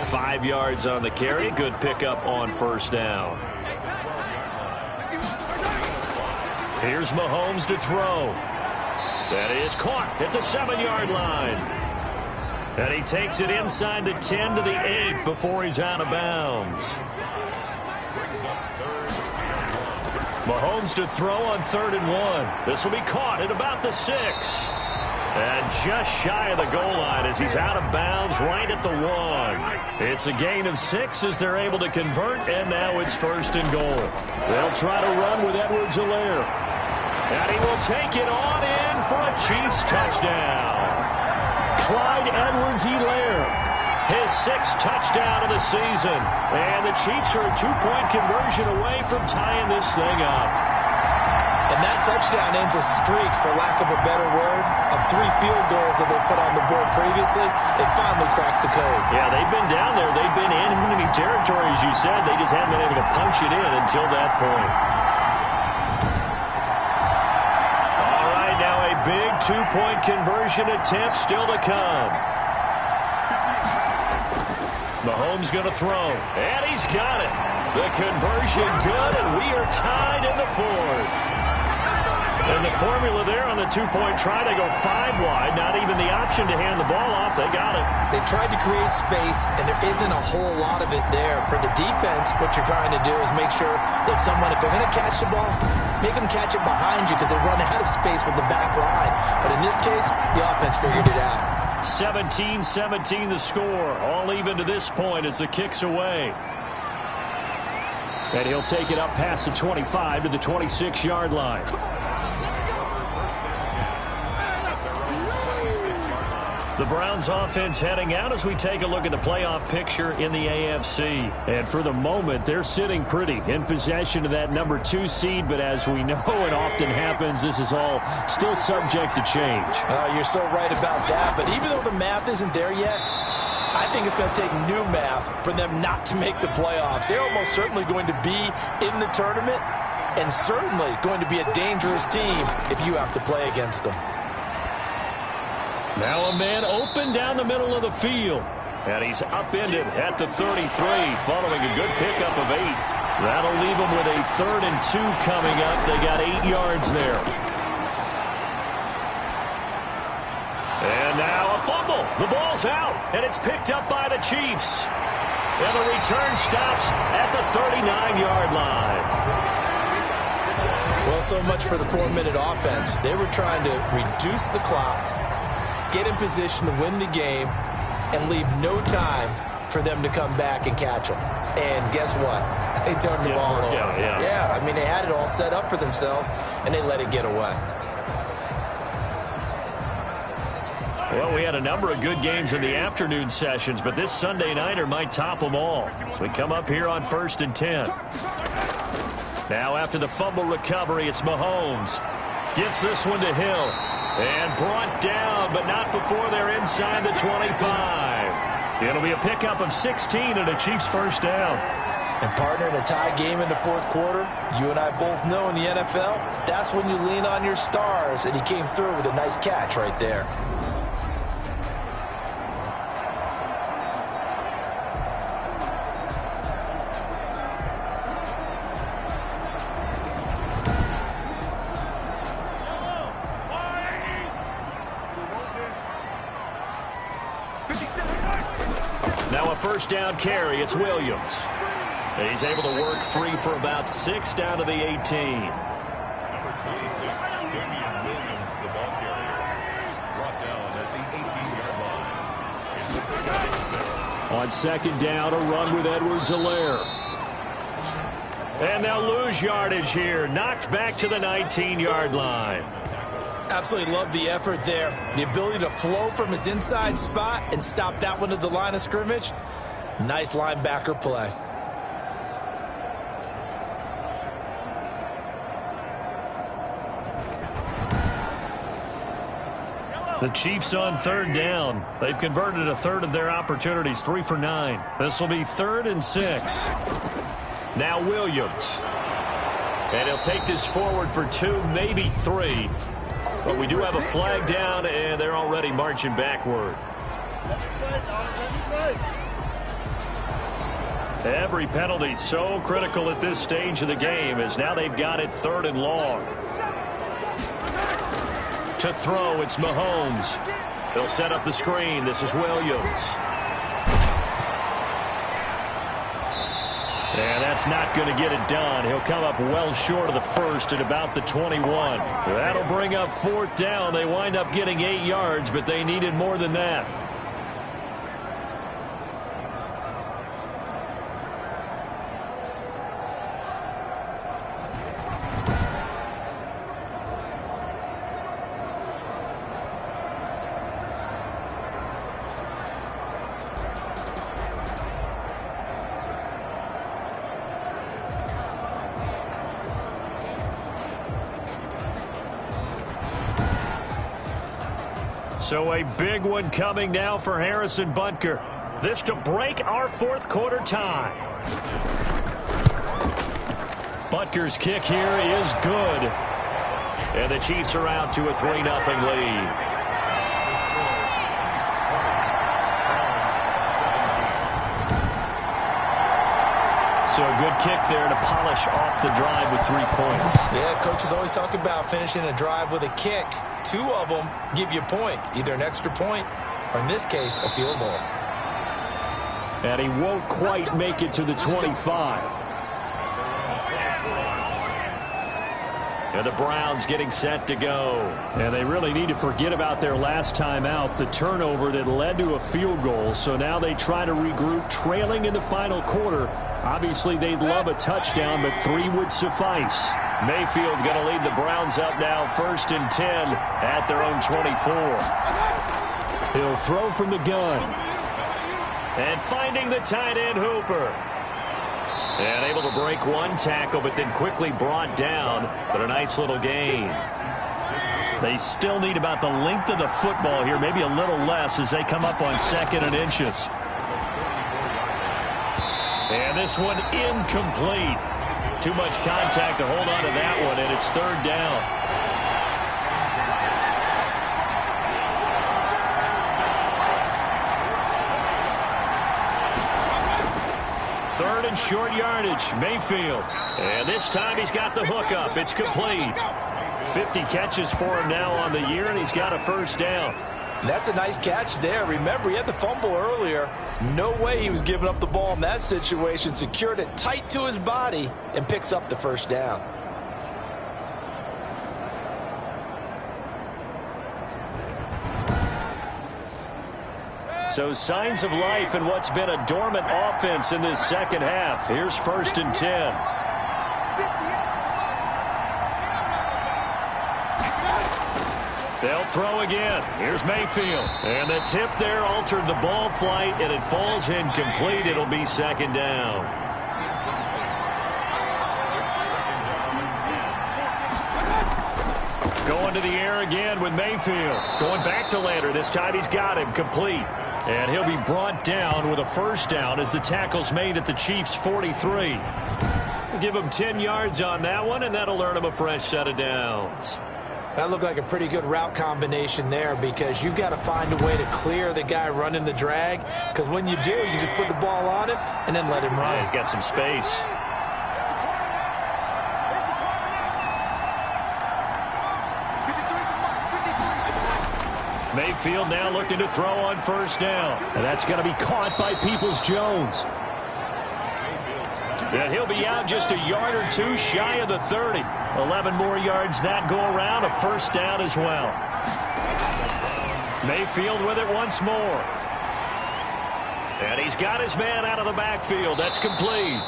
5 yards on the carry. Good pickup on 1st down. Here's Mahomes to throw. That is caught at the 7-yard line. And he takes it inside the 10 to the 8 before he's out of bounds. Mahomes to throw on 3rd and 1. This will be caught at about the 6. And just shy of the goal line as he's out of bounds right at the 1. It's a gain of 6 as they're able to convert, and now it's 1st and goal. They'll try to run with Edwards-Helaire. And he will take it on in for a Chiefs touchdown. Clyde Edwards-Helaire, his 6th touchdown of the season. And the Chiefs are a 2-point conversion away from tying this thing up. And that touchdown ends a streak, for lack of a better word, of 3 field goals that they put on the board previously. They finally cracked the code. Yeah, they've been down there. They've been in enemy territory, as you said. They just haven't been able to punch it in until that point. All right, now a big 2-point conversion attempt still to come. Mahomes going to throw, and he's got it. The conversion good, and we are tied in the 4th. And the formula there on the 2-point try, they go 5 wide. Not even the option to hand the ball off. They got it. They tried to create space, and there isn't a whole lot of it there. For the defense, what you're trying to do is make sure that someone, if they're going to catch the ball, make them catch it behind you, because they run out of space with the back line. But in this case, the offense figured it out. 17-17 the score. All even to this point as the kick's away. And he'll take it up past the 25 to the 26-yard line. The Browns offense heading out as we take a look at the playoff picture in the AFC. And for the moment, they're sitting pretty in possession of that number 2 seed. But as we know it often happens, this is all still subject to change. You're so right about that. But even though the math isn't there yet, I think it's going to take new math for them not to make the playoffs. They're almost certainly going to be in the tournament, and certainly going to be a dangerous team if you have to play against them. Now a man open down the middle of the field. And he's upended at the 33 following a good pickup of 8. That'll leave him with a 3rd and 2 coming up. They got 8 yards there. And now a fumble. The ball's out, and it's picked up by the Chiefs. And the return stops at the 39-yard line. Well, so much for the 4-minute offense. They were trying to reduce the clock, get in position to win the game, and leave no time for them to come back and catch them. And guess what? They turned the ball over. Yeah, I mean, they had it all set up for themselves, and they let it get away. Well, we had a number of good games in the afternoon sessions, but this Sunday nighter might top them all. So we come up here on 1st and 10. Now after the fumble recovery, it's Mahomes. Gets this one to Hill. And brought down, but not before they're inside the 25. It'll be a pickup of 16 and a Chiefs first down. And partner, in a tie game in the 4th quarter, you and I both know in the NFL, that's when you lean on your stars. And he came through with a nice catch right there. Now a first down carry. It's Williams. He's able to work free for about 6 down to the 18. Number 26, Damian Williams, the ball carrier. Brought down at the 18-yard line. On 2nd down, a run with Edwards-Helaire. And they'll lose yardage here. Knocked back to the 19-yard line. Absolutely love the effort there. The ability to flow from his inside spot and stop that one at the line of scrimmage. Nice linebacker play. The Chiefs on 3rd down. They've converted a 1/3 of their opportunities, 3 for 9. This will be 3rd and 6. Now Williams. And he'll take this forward for 2, maybe 3. But we do have a flag down, and they're already marching backward. Every penalty so critical at this stage of the game, as now they've got it 3rd and long. To throw, it's Mahomes. They'll set up the screen. This is Williams. And that's not going to get it done. He'll come up well short of the 1st at about the 21. That'll bring up 4th down. They wind up getting 8 yards, but they needed more than that. So a big one coming now for Harrison Butker. This to break our fourth quarter tie. Butker's kick here is good. And the Chiefs are out to a 3-0 lead. So a good kick there to polish off the drive with 3 points. Yeah, coaches always talk about finishing a drive with a kick. 2 of them give you points, either an extra point or, in this case, a field goal. And he won't quite make it to the 25. And the Browns getting set to go. And they really need to forget about their last time out, the turnover that led to a field goal. So now they try to regroup, trailing in the final quarter. Obviously, they'd love a touchdown, but 3 would suffice. Mayfield going to lead the Browns up now, 1st and 10 at their own 24. He'll throw from the gun. And finding the tight end, Hooper. And able to break 1 tackle, but then quickly brought down. But a nice little gain. They still need about the length of the football here, maybe a little less as they come up on 2nd and inches. And this one incomplete. Too much contact to hold on to that one, and it's 3rd down. Third and short yardage, Mayfield. And this time he's got the hook up. It's complete. 50 catches for him now on the year, and he's got a 1st down. That's a nice catch there. Remember, he had the fumble earlier. No way he was giving up the ball in that situation. Secured it tight to his body and picks up the 1st down. So signs of life in what's been a dormant offense in this second half. Here's 1st and 10. They'll throw again. Here's Mayfield. And the tip there altered the ball flight, and it falls incomplete. It'll be 2nd down. Going to the air again with Mayfield. Going back to Lander. This time he's got him complete. And he'll be brought down with a 1st down as the tackle's made at the Chiefs' 43. Give him 10 yards on that one, and that'll earn him a fresh set of downs. That looked like a pretty good route combination there because you've got to find a way to clear the guy running the drag, because when you do, you just put the ball on him and then let him run. Yeah, he's got some space. Mayfield now looking to throw on 1st down. And that's going to be caught by Peoples-Jones. And he'll be out just a yard or 2 shy of the 30. 11 more yards that go around, a 1st down as well. Mayfield with it once more. And he's got his man out of the backfield. That's complete.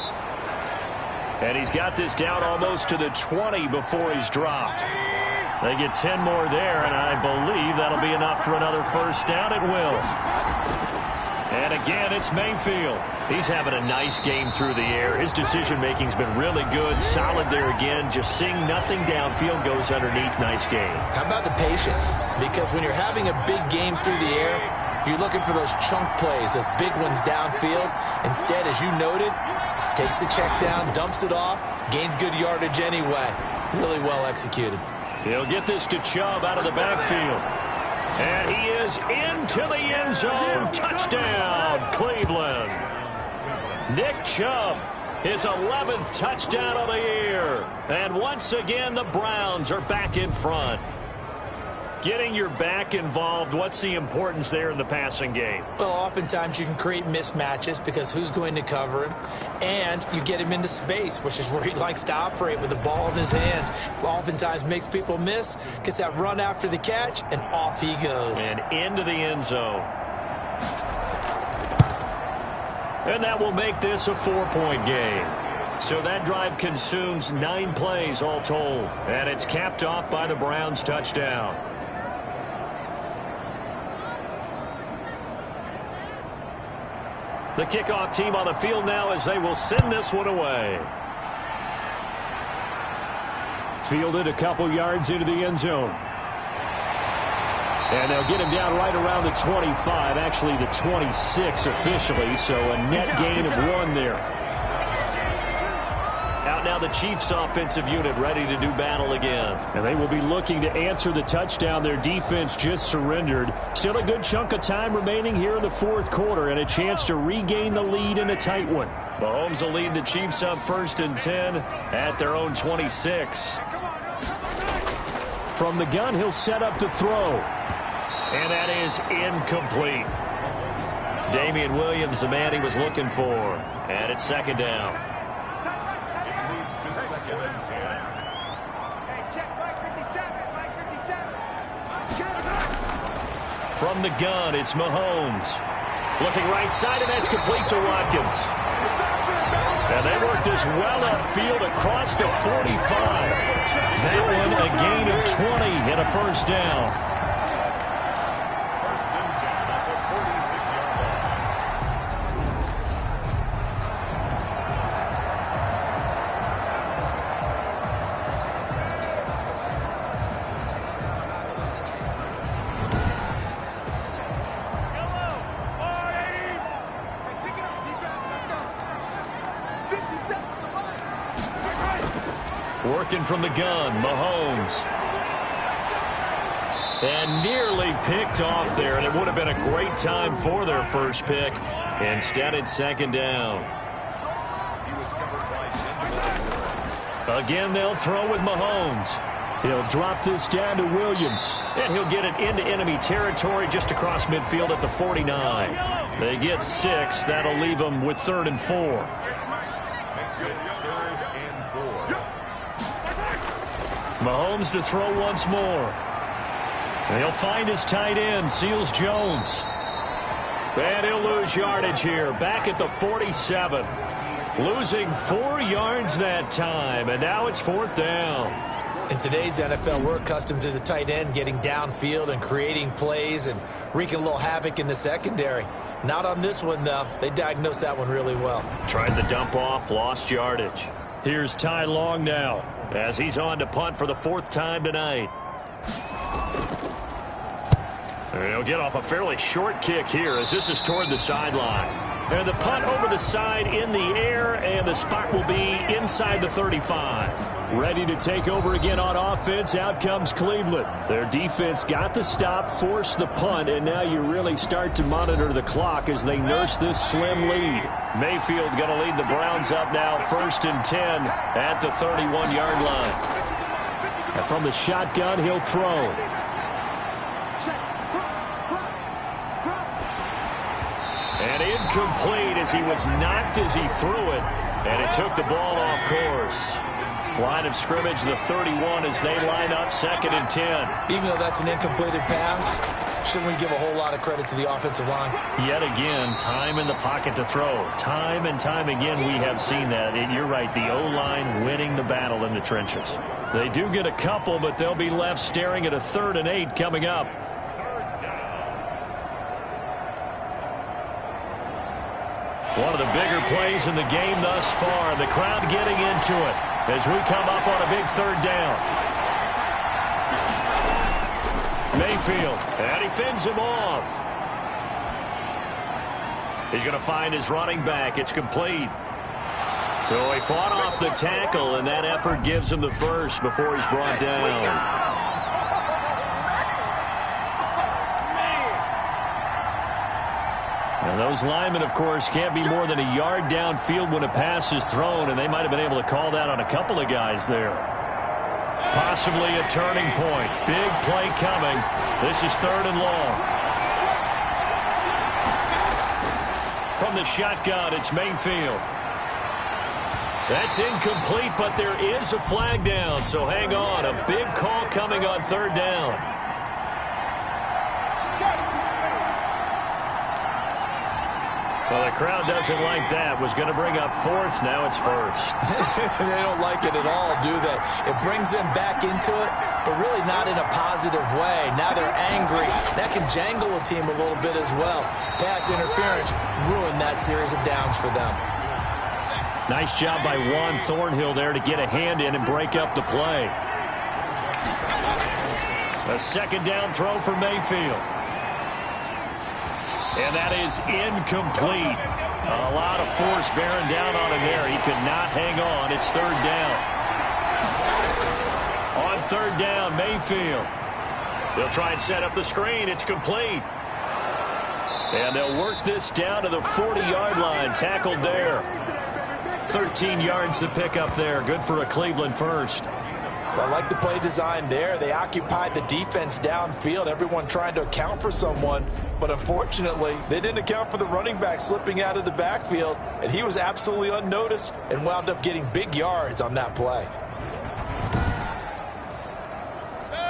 And he's got this down almost to the 20 before he's dropped. They get 10 more there, and I believe that'll be enough for another 1st down. It will. And again, it's Mayfield. He's having a nice game through the air. His decision-making's been really good. Solid there again. Just seeing nothing downfield, goes underneath. Nice game. How about the patience? Because when you're having a big game through the air, you're looking for those chunk plays, those big ones downfield. Instead, as you noted, takes the check down, dumps it off, gains good yardage anyway. Really well executed. He'll get this to Chubb out of the backfield. And he is into the end zone. Touchdown, Cleveland. Nick Chubb, his 11th touchdown of the year. And once again, the Browns are back in front. Getting your back involved, what's the importance there in the passing game? Well, oftentimes you can create mismatches because who's going to cover him? And you get him into space, which is where he likes to operate with the ball in his hands. Oftentimes makes people miss, gets that run after the catch, and off he goes. And into the end zone. And that will make this a 4-point game. So that drive consumes 9 plays all told. And it's capped off by the Browns' touchdown. The kickoff team on the field now as they will send this one away. Fielded a couple yards into the end zone. And they'll get him down right around the 25, actually the 26 officially, so a net gain of 1 there. Out now the Chiefs offensive unit ready to do battle again. And they will be looking to answer the touchdown their defense just surrendered. Still a good chunk of time remaining here in the fourth quarter and a chance to regain the lead in a tight one. Mahomes will lead the Chiefs up 1st and 10 at their own 26. From the gun, he'll set up to throw. And that is incomplete. Damian Williams, the man he was looking for. And it's 2nd down. From the gun, it's Mahomes. Looking right side, and that's complete to Watkins. And they work this well upfield across the 45. That one a gain of 20 and a 1st down. Working from the gun, Mahomes. And nearly picked off there, and it would have been a great time for their first pick. Instead, it's 2nd down. Again, they'll throw with Mahomes. He'll drop this down to Williams, and he'll get it into enemy territory just across midfield at the 49. They get 6. That'll leave them with 3rd and 4. Mahomes to throw once more. And he'll find his tight end, Seals Jones. And he'll lose yardage here, back at the 47. Losing 4 yards that time, and now it's 4th down. In today's NFL, we're accustomed to the tight end getting downfield and creating plays and wreaking a little havoc in the secondary. Not on this one, though. They diagnosed that one really well. Tried the dump off, lost yardage. Here's Ty Long now, as he's on to punt for the 4th time tonight. And he'll get off a fairly short kick here as this is toward the sideline. And the punt over the side in the air, and the spot will be inside the 35. Ready to take over again on offense. Out comes Cleveland. Their defense got the stop, forced the punt, and now you really start to monitor the clock as they nurse this slim lead. Mayfield going to lead the Browns up now, 1st and 10 at the 31-yard line. And from the shotgun, he'll throw. And incomplete as he was knocked as he threw it, and it took the ball off course. Line of scrimmage, the 31 as they line up 2nd and 10. Even though that's an incompleted pass, shouldn't we give a whole lot of credit to the offensive line? Yet again, time in the pocket to throw. Time and time again we have seen that. And you're right, the O-line winning the battle in the trenches. They do get a couple, but they'll be left staring at a 3rd and 8 coming up. One of the bigger plays in the game thus far. The crowd getting into it as we come up on a big 3rd down. Mayfield, and he fends him off. He's going to find his running back. It's complete. So he fought off the tackle, and that effort gives him the first before he's brought down. And those linemen, of course, can't be more than a yard downfield when a pass is thrown, and they might have been able to call that on a couple of guys there. Possibly a turning point. Big play coming. This is 3rd and long. From the shotgun, it's Mayfield. That's incomplete, but there is a flag down, so hang on. A big call coming on 3rd down. Well, the crowd doesn't like that. Was going to bring up 4th. Now it's 1st. They don't like it at all, do they? It brings them back into it, but really not in a positive way. Now they're angry. That can jangle a team a little bit as well. Pass interference ruined that series of downs for them. Nice job by Juan Thornhill there to get a hand in and break up the play. A second down throw for Mayfield. And that is incomplete. A lot of force bearing down on him there. He could not hang on. It's third down. On third down, Mayfield. They'll try and set up the screen. It's complete. And they'll work this down to the 40-yard line. Tackled there. 13 yards to pick up there. Good for a Cleveland first. Well, I like the play design there. They occupied the defense downfield, everyone trying to account for someone. But unfortunately, they didn't account for the running back slipping out of the backfield. And he was absolutely unnoticed and wound up getting big yards on that play.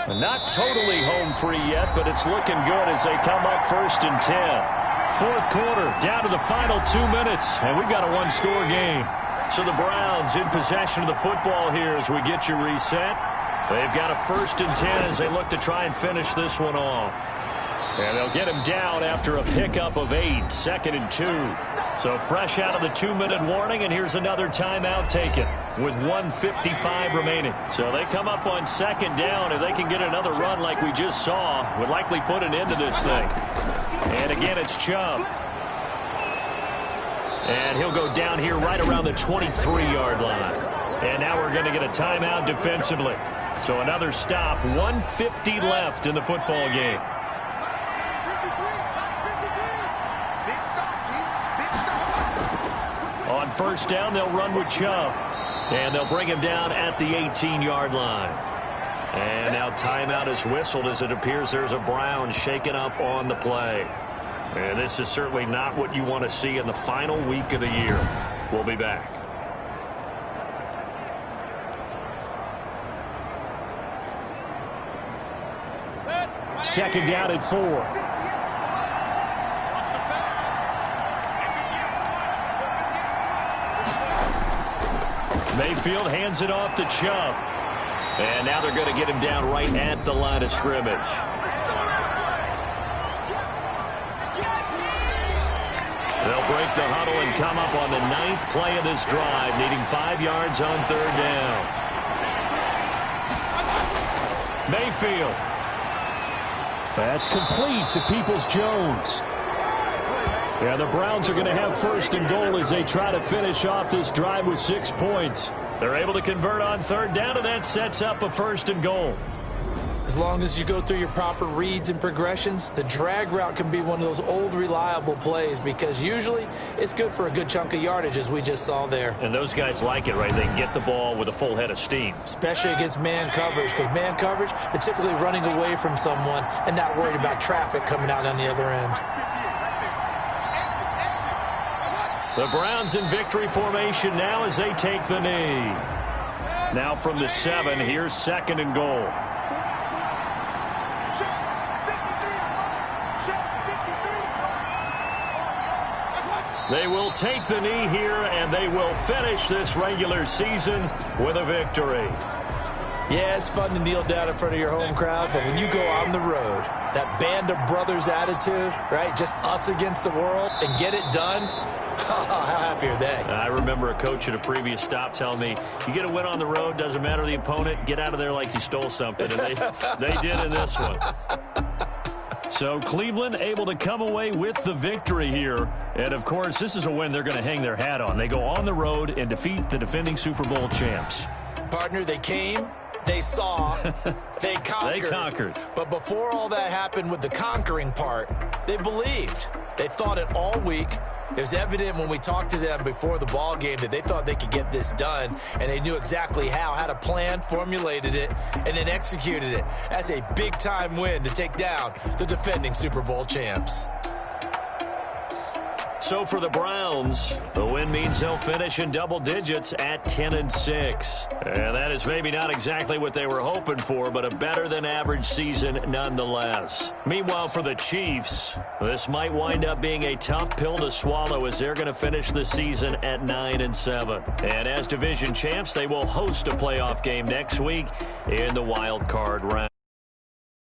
Not totally home free yet, but it's looking good as they come up 1st and 10. Fourth quarter, down to the final 2 minutes, and we've got a one-score game. So the Browns in possession of the football here as we get you reset. They've got a 1st and 10 as they look to try and finish this one off. And they'll get him down after a pickup of 8, 2nd and 2. So fresh out of the 2-minute warning, and here's another timeout taken with 1:55 remaining. So they come up on 2nd down. If they can get another run like we just saw, would likely put an end to this thing. And again, it's Chubb. And he'll go down here right around the 23-yard line. And now we're going to get a timeout defensively. So another stop, 1:50 left in the football game. On 1st down, they'll run with Chubb. And they'll bring him down at the 18-yard line. And now timeout is whistled as it appears there's a Brown shaken up on the play. And this is certainly not what you want to see in the final week of the year. We'll be back. Second down at 4. Mayfield hands it off to Chubb. And now they're going to get him down right at the line of scrimmage. They'll break the huddle and come up on the 9th play of this drive, needing 5 yards on 3rd down. Mayfield. That's complete to Peoples-Jones. Yeah, the Browns are going to have 1st and goal as they try to finish off this drive with 6 points. They're able to convert on 3rd down, and that sets up a 1st and goal. As long as you go through your proper reads and progressions, the drag route can be one of those old reliable plays because usually it's good for a good chunk of yardage as we just saw there. And those guys like it, right? They can get the ball with a full head of steam. Especially against man coverage because man coverage, they're typically running away from someone and not worried about traffic coming out on the other end. The Browns in victory formation now as they take the knee. Now from the 7, here's 2nd and goal. They will take the knee here, and they will finish this regular season with a victory. Yeah, it's fun to kneel down in front of your home crowd, but when you go on the road, that band of brothers attitude, right, just us against the world, and get it done, how happy are they? I remember a coach at a previous stop telling me, you get a win on the road, doesn't matter the opponent, get out of there like you stole something. And they did in this one. So Cleveland able to come away with the victory here. And, of course, this is a win they're going to hang their hat on. They go on the road and defeat the defending Super Bowl champs. Partner, they came, they saw, they conquered. They conquered. But before all that happened with the conquering part, they believed. They thought it all week. It was evident when we talked to them before the ball game that they thought they could get this done, and they knew exactly how, had a plan, formulated it, and then executed it. That's a big-time win to take down the defending Super Bowl champs. So for the Browns, the win means they'll finish in double digits at 10-6. And that is maybe not exactly what they were hoping for, but a better than average season nonetheless. Meanwhile, for the Chiefs, this might wind up being a tough pill to swallow as they're going to finish the season at 9-7. And as division champs, they will host a playoff game next week in the wild card round.